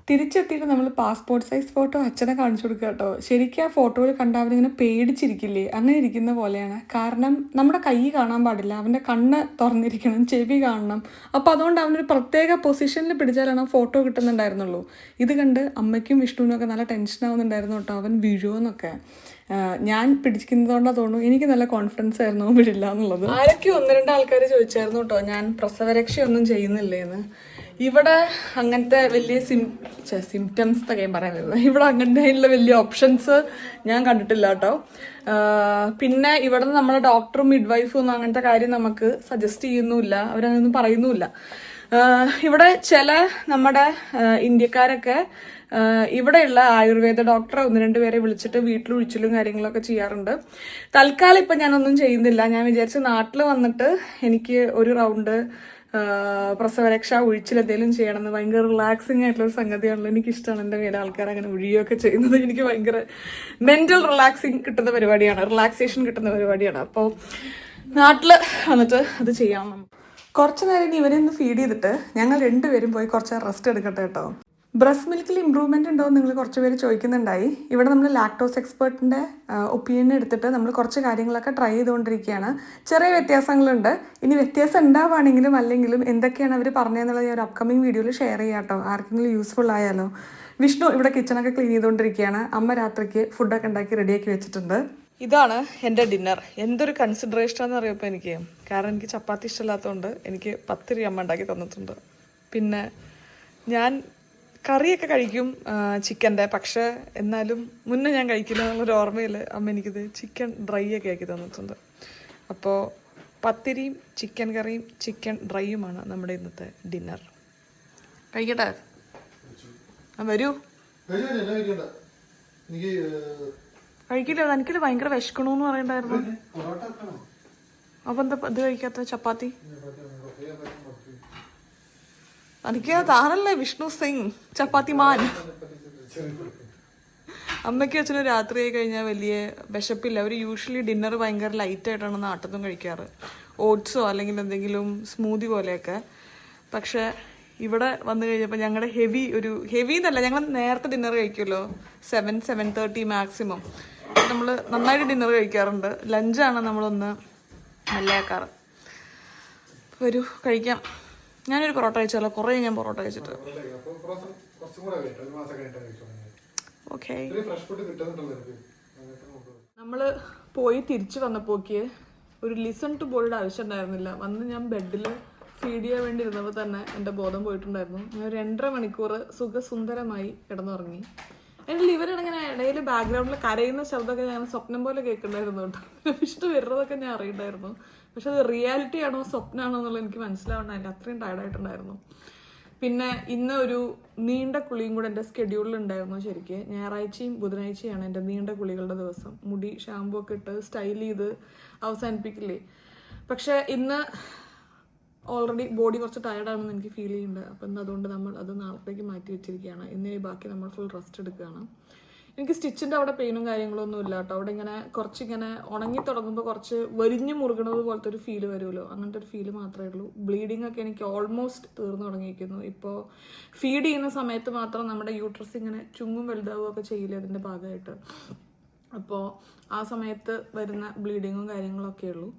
തിരിച്ചെത്തിയിട്ട് നമ്മൾ പാസ്പോർട്ട് സൈസ് ഫോട്ടോ അച്ഛനെ കാണിച്ചു കൊടുക്കുക കേട്ടോ. ശരിക്കും ആ ഫോട്ടോയിൽ കണ്ട അവനിങ്ങനെ പേടിച്ചിരിക്കില്ലേ, അങ്ങനെ ഇരിക്കുന്ന പോലെയാണ്. കാരണം നമ്മുടെ കൈ കാണാൻ പാടില്ല, അവൻ്റെ കണ്ണ് തുറന്നിരിക്കണം, ചെവി കാണണം. അപ്പോൾ അതുകൊണ്ട് അവനൊരു പ്രത്യേക പൊസിഷനിൽ പിടിച്ചാലാണ് ഫോട്ടോ കിട്ടുന്നുണ്ടായിരുന്നുള്ളൂ. ഇത് കണ്ട് അമ്മയ്ക്കും വിഷ്ണുവിനൊക്കെ നല്ല ടെൻഷൻ ആവുന്നുണ്ടായിരുന്നു കേട്ടോ, അവൻ വീഴുമെന്നൊക്കെ. ഞാൻ പിടിക്കുന്നതുകൊണ്ടാണ് തോന്നുന്നു എനിക്ക് നല്ല കോൺഫിഡൻസ് ആയിരുന്നു വീഴില്ല എന്നുള്ളത്. ആരൊക്കെ 1-2 ആൾക്കാർ ചോദിച്ചായിരുന്നു കേട്ടോ ഞാൻ പ്രസവരക്ഷയൊന്നും ചെയ്യുന്നില്ലേന്ന്. ഇവിടെ അങ്ങനത്തെ വലിയ സിംറ്റംസ് എന്നൊക്കെ ഞാൻ പറയാൻ വരുന്നത്. ഇവിടെ അങ്ങനത്തെ അതിനുള്ള വലിയ ഓപ്ഷൻസ് ഞാൻ കണ്ടിട്ടില്ല കേട്ടോ. പിന്നെ ഇവിടെ നിന്ന് നമ്മുടെ ഡോക്ടറും മിഡ്വൈഫും ഒന്നും അങ്ങനത്തെ കാര്യം നമുക്ക് സജസ്റ്റ് ചെയ്യുന്നുമില്ല, അവരങ്ങനൊന്നും പറയുന്നുമില്ല. ഇവിടെ ചില നമ്മുടെ ഇന്ത്യക്കാരൊക്കെ ഇവിടെയുള്ള ആയുർവേദ ഡോക്ടറെ 1-2 പേരെ വിളിച്ചിട്ട് വീട്ടിൽ ഒഴിച്ചിലും കാര്യങ്ങളൊക്കെ ചെയ്യാറുണ്ട്. തൽക്കാലം ഇപ്പം ഞാനൊന്നും ചെയ്യുന്നില്ല. ഞാൻ വിചാരിച്ച് നാട്ടിൽ വന്നിട്ട് എനിക്ക് ഒരു റൗണ്ട് പ്രസവരക്ഷ ഒഴിച്ചിൽ എന്തെങ്കിലും ചെയ്യണമെന്ന്. ഭയങ്കര റിലാക്സിങ് ആയിട്ടുള്ളൊരു സംഗതിയാണല്ലോ. എനിക്കിഷ്ടമാണ് എൻ്റെ മേലെ ആൾക്കാർ അങ്ങനെ ഒഴിയുകയൊക്കെ ചെയ്യുന്നത്. എനിക്ക് ഭയങ്കര മെന്റൽ റിലാക്സിങ് കിട്ടുന്ന പരിപാടിയാണ്, റിലാക്സേഷൻ കിട്ടുന്ന പരിപാടിയാണ്. അപ്പോൾ നാട്ടിൽ വന്നിട്ട് അത് ചെയ്യാം. കുറച്ച് നേരം ഇവനെ ഒന്ന് ഫീഡ് ചെയ്തിട്ട് ഞങ്ങൾ 2 പേരും പോയി കുറച്ച് റെസ്റ്റ് എടുക്കട്ടെ കേട്ടോ. ബ്രസ്റ്റ് മിൽക്കിൽ ഇമ്പ്രൂവ്മെൻറ്റ് ഉണ്ടോ എന്ന് നിങ്ങൾ കുറച്ച് പേര് ചോദിക്കുന്നുണ്ടായി. ഇവിടെ നമ്മൾ ലാക്ടോസ് എക്സ്പേർട്ടിൻ്റെ ഒപ്പീനിയൻ എടുത്തിട്ട് നമ്മൾ കുറച്ച് കാര്യങ്ങളൊക്കെ ട്രൈ ചെയ്തുകൊണ്ടിരിക്കുകയാണ്. ചെറിയ വ്യത്യാസങ്ങളുണ്ട്. ഇനി വ്യത്യാസം ഉണ്ടാവുകയാണെങ്കിലും അല്ലെങ്കിലും എന്തൊക്കെയാണ് അവർ പറഞ്ഞതെന്നുള്ളത് ഞാൻ ഒരു അപ്കമിങ് വീഡിയോയിൽ ഷെയർ ചെയ്യാം കേട്ടോ, ആർക്കെങ്കിലും യൂസ്ഫുൾ ആയാലോ. വിഷ്ണു ഇവിടെ കിച്ചണൊക്കെ ക്ലീൻ ചെയ്തുകൊണ്ടിരിക്കുകയാണ്. അമ്മ രാത്രിക്ക് ഫുഡൊക്കെ ഉണ്ടാക്കി റെഡിയാക്കി വെച്ചിട്ടുണ്ട്. ഇതാണ് എൻ്റെ ഡിന്നർ. എന്തൊരു കൺസിഡറേഷനാണെന്ന് അറിയപ്പോൾ എനിക്ക്. കാരണം എനിക്ക് ചപ്പാത്തി ഇഷ്ടമില്ലാത്തതുകൊണ്ട് എനിക്ക് പത്തിരി അമ്മ ഉണ്ടാക്കി തന്നിട്ടുണ്ട്. പിന്നെ ഞാൻ കറിയൊക്കെ കഴിക്കും ചിക്കൻ്റെ, പക്ഷേ എന്നാലും മുന്നേ ഞാൻ കഴിക്കില്ല എന്നുള്ളൊരു ഓർമ്മയിൽ അമ്മ എനിക്കിത് ചിക്കൻ ഡ്രൈ ഒക്കെ ആക്കി തന്നിട്ടുണ്ട്. അപ്പോൾ പത്തിരിയും ചിക്കൻ കറിയും ചിക്കൻ ഡ്രൈയുമാണ് നമ്മുടെ ഇന്നത്തെ ഡിന്നർ. കഴിക്കട്ടെ? വരൂ. കഴിക്കില്ല, എനിക്കിത് ഭയങ്കര വിശക്കണമെന്ന് പറയണ്ടായിരുന്നു. അപ്പം എന്താ ഇത് കഴിക്കാത്ത? ചപ്പാത്തി എനിക്ക് താനല്ലേ വിഷ്ണു സിംഗ് ചപ്പാത്തി മാൻ. അമ്മയ്ക്ക് അച്ഛനും രാത്രി ആയി കഴിഞ്ഞാൽ വലിയ വിശപ്പില്ല. അവർ യൂഷ്വലി ഡിന്നർ ഭയങ്കര ലൈറ്റായിട്ടാണ് നാട്ടിൽ കഴിക്കാറ്, ഓട്സോ അല്ലെങ്കിൽ എന്തെങ്കിലും സ്മൂതി പോലെയൊക്കെ. പക്ഷെ ഇവിടെ വന്നു കഴിഞ്ഞപ്പോൾ ഞങ്ങളുടെ ഹെവി എന്നല്ല, ഞങ്ങൾ നേരത്തെ ഡിന്നർ കഴിക്കുമല്ലോ, 7-7:30 മാക്സിമം. നമ്മൾ നന്നായിട്ട് ഡിന്നർ കഴിക്കാറുണ്ട്. ലഞ്ചാണ് നമ്മളൊന്ന് നല്ലയാക്കാറ്. വരൂ കഴിക്കാം. ഞാനൊരു പൊറോട്ട കഴിച്ചാലോ? കുറേ ഞാൻ പൊറോട്ട കഴിച്ചിട്ട്. ഓക്കെ. നമ്മൾ പോയി തിരിച്ചു വന്നപ്പോക്ക് ഒരു ലിസൺ ടു ബോർഡ് ആവശ്യം ഉണ്ടായിരുന്നില്ല. വന്ന് ഞാൻ ബെഡിൽ ഫീഡ് ചെയ്യാൻ വേണ്ടി ഇരുന്നപ്പോൾ തന്നെ എൻ്റെ ബോധം പോയിട്ടുണ്ടായിരുന്നു. ഞാൻ ഒരു 2.5 മണിക്കൂർ സുഖസുന്ദരമായി കിടന്നുറങ്ങി. എൻ്റെ ലിവറിങ്ങനെ ഇടയിൽ ബാക്ക്ഗ്രൗണ്ടിൽ കരയുന്ന ശബ്ദമൊക്കെ ഞാൻ സ്വപ്നം പോലെ കേൾക്കുന്നുണ്ടായിരുന്നു കേട്ടോ. വിഷ്ണു വരുന്നതൊക്കെ ഞാൻ അറിയണ്ടായിരുന്നു. പക്ഷെ അത് റിയാലിറ്റി ആണോ സ്വപ്നമാണോ എന്നുള്ളത് എനിക്ക് മനസ്സിലാവണ്ടായില്ല. അത്രയും ടയർഡായിട്ടുണ്ടായിരുന്നു. പിന്നെ ഇന്ന് ഒരു നീണ്ട കുളിയും കൂടെ എൻ്റെ സ്കെഡ്യൂളിൽ ഉണ്ടായിരുന്നു. ശരിക്കും ഞായറാഴ്ചയും ബുധനാഴ്ചയാണ് എൻ്റെ നീണ്ട കുളികളുടെ ദിവസം. മുടി ഷാമ്പൂ ഒക്കെ ഇട്ട് സ്റ്റൈൽ ചെയ്ത് അവസാനിപ്പിക്കില്ലേ. പക്ഷെ ഇന്ന് ഓൾറെഡി ബോഡി കുറച്ച് ടയർഡാണെന്ന് എനിക്ക് ഫീൽ ചെയ്യുന്നുണ്ട്. അപ്പം അതുകൊണ്ട് നമ്മൾ അത് നാളത്തേക്ക് മാറ്റി വെച്ചിരിക്കുകയാണ്. ഇന്ന് ബാക്കി നമ്മൾ ഫുൾ റെസ്റ്റ് എടുക്കുകയാണ്. എനിക്ക് സ്റ്റിച്ചിൻ്റെ അവിടെ പെയിനും കാര്യങ്ങളൊന്നും ഇല്ല കേട്ടോ. അവിടെ കുറച്ചിങ്ങനെ ഉണങ്ങി തുടങ്ങുമ്പോൾ കുറച്ച് വരിഞ്ഞ് മുറുകണത് പോലത്തെ ഒരു ഫീല് വരുമല്ലോ, അങ്ങനത്തെ ഒരു ഫീല് മാത്രമേ ഉള്ളൂ. ബ്ലീഡിങ് ഒക്കെ എനിക്ക് ഓൾമോസ്റ്റ് തീർന്നു തുടങ്ങിയിരിക്കുന്നു. ഇപ്പോൾ ഫീഡ് ചെയ്യുന്ന സമയത്ത് മാത്രം നമ്മുടെ യൂട്രസ് ഇങ്ങനെ ചുങ്ങും വലുതാവുകയൊക്കെ ചെയ്യില്ലേ അതിൻ്റെ ഭാഗമായിട്ട്. അപ്പോൾ ആ സമയത്ത് വരുന്ന ബ്ലീഡിങ്ങും കാര്യങ്ങളൊക്കെ ഉള്ളൂ.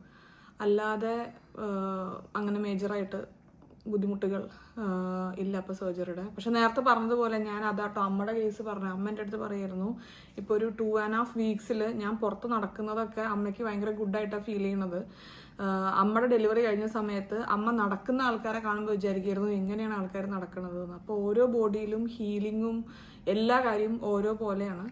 അല്ലാതെ അങ്ങനെ മേജറായിട്ട് ബുദ്ധിമുട്ടുകൾ ഇല്ല ഇപ്പോൾ സർജറിയുടെ. പക്ഷെ നേരത്തെ പറഞ്ഞതുപോലെ ഞാൻ അതാട്ടോ അമ്മയുടെ കേസ് പറഞ്ഞു. അമ്മ എൻ്റെ അടുത്ത് പറയായിരുന്നു, ഇപ്പോൾ ഒരു 2.5 വീക്സിൽ ഞാൻ പുറത്ത് നടക്കുന്നതൊക്കെ അമ്മയ്ക്ക് ഭയങ്കര ഗുഡായിട്ടാണ് ഫീൽ ചെയ്യണത്. അമ്മയുടെ ഡെലിവറി കഴിഞ്ഞ സമയത്ത് അമ്മ നടക്കുന്ന ആൾക്കാരെ കാണുമ്പോൾ വിചാരിക്കുമായിരുന്നു എങ്ങനെയാണ് ആൾക്കാർ നടക്കണതെന്ന്. അപ്പോൾ ഓരോ ബോഡിയിലും ഹീലിങ്ങും എല്ലാ കാര്യവും ഓരോ പോലെയാണ്.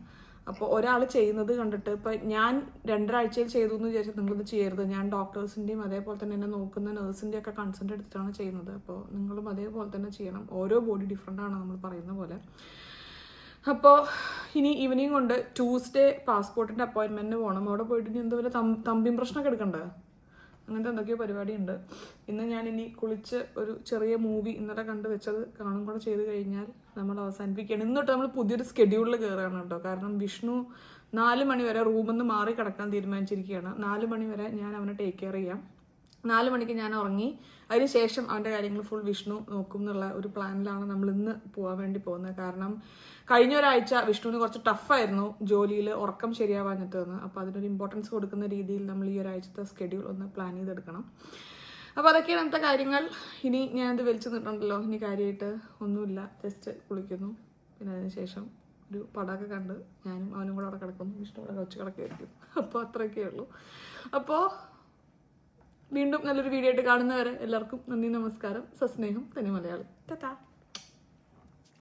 അപ്പോൾ ഒരാൾ ചെയ്യുന്നത് കണ്ടിട്ട് ഇപ്പം ഞാൻ 2.5 ആഴ്ചയിൽ ചെയ്തു എന്ന് വിചാരിച്ചാൽ നിങ്ങളിത് ചെയ്യരുത്. ഞാൻ ഡോക്ടേഴ്സിൻ്റെയും അതേപോലെ തന്നെ എന്നെ നോക്കുന്ന നഴ്സിൻ്റെയും ഒക്കെ കൺസെൻറ്റ് എടുത്തിട്ടാണ് ചെയ്യുന്നത്. അപ്പോൾ നിങ്ങളും അതേപോലെ തന്നെ ചെയ്യണം. ഓരോ ബോഡി ഡിഫറെൻ്റ് ആണ് നമ്മൾ പറയുന്ന പോലെ. അപ്പോൾ ഇനി ഈവനിങ് കൊണ്ട് ട്യൂസ്ഡേ പാസ്പോർട്ടിൻ്റെ അപ്പോയിൻമെൻറ്റിന് പോകണം. അവിടെ പോയിട്ട് ഇനി എന്താ പറയുക തമ്പിയും പ്രശ്നമൊക്കെ എടുക്കണ്ടേ, അങ്ങനത്തെ എന്തൊക്കെയോ പരിപാടിയുണ്ട്. ഇന്ന് ഞാനിനി കുളിച്ച് ഒരു ചെറിയ മൂവി ഇന്നലെ കണ്ടു വെച്ചത് കാണും കൂടെ ചെയ്ത് കഴിഞ്ഞാൽ നമ്മൾ അവസാനിപ്പിക്കുകയാണ്. ഇന്നോട്ട് നമ്മൾ പുതിയൊരു സ്കെഡ്യൂളിൽ കയറുകയാണ് കേട്ടോ. കാരണം വിഷ്ണു 4 മണി വരെ റൂമിൽ നിന്ന് മാറി കിടക്കാൻ തീരുമാനിച്ചിരിക്കുകയാണ്. 4 മണി വരെ ഞാൻ അവനെ ടേക്ക് കെയർ ചെയ്യാം. 4 മണിക്ക് ഞാൻ ഉറങ്ങി, അതിന് ശേഷം അവൻ്റെ കാര്യങ്ങൾ ഫുൾ വിഷ്ണു നോക്കും എന്നുള്ള ഒരു പ്ലാനിലാണ് നമ്മൾ ഇന്ന് പോകാൻ വേണ്ടി പോകുന്നത്. കാരണം കഴിഞ്ഞ ഒരാഴ്ച വിഷ്ണുവിന് കുറച്ച് ടഫായിരുന്നു ജോലിയിൽ ഉറക്കം ശരിയാവാഞ്ഞിട്ടെന്ന്. അപ്പോൾ അതിനൊരു ഇമ്പോർട്ടൻസ് കൊടുക്കുന്ന രീതിയിൽ നമ്മൾ ഈ ഒരാഴ്ചത്തെ സ്കെഡ്യൂൾ ഒന്ന് പ്ലാൻ ചെയ്തെടുക്കണം. അപ്പോൾ അതൊക്കെയാണ് അന്നത്തെ കാര്യങ്ങൾ. ഇനി ഞാനത് വലിച്ചു നിട്ടുണ്ടല്ലോ, ഇനി കാര്യമായിട്ട് ഒന്നുമില്ല, ജസ്റ്റ് കുളിക്കുന്നു, പിന്നെ അതിന് ശേഷം ഒരു പടമൊക്കെ കണ്ട് ഞാനും അവനും കൂടെ അവിടെ കിടക്കുന്നു, വിഷ്ണു കൂടെ കൊച്ചു കിടക്കുകയായിരിക്കും. അപ്പോൾ അത്രയൊക്കെ ഉള്ളൂ. അപ്പോൾ വീണ്ടും നല്ലൊരു വീഡിയോ ആയിട്ട് കാണുന്നവരെ എല്ലാവർക്കും നന്ദി, നമസ്കാരം, സസ്നേഹം, തനി മലയാളി. ടാറ്റാ.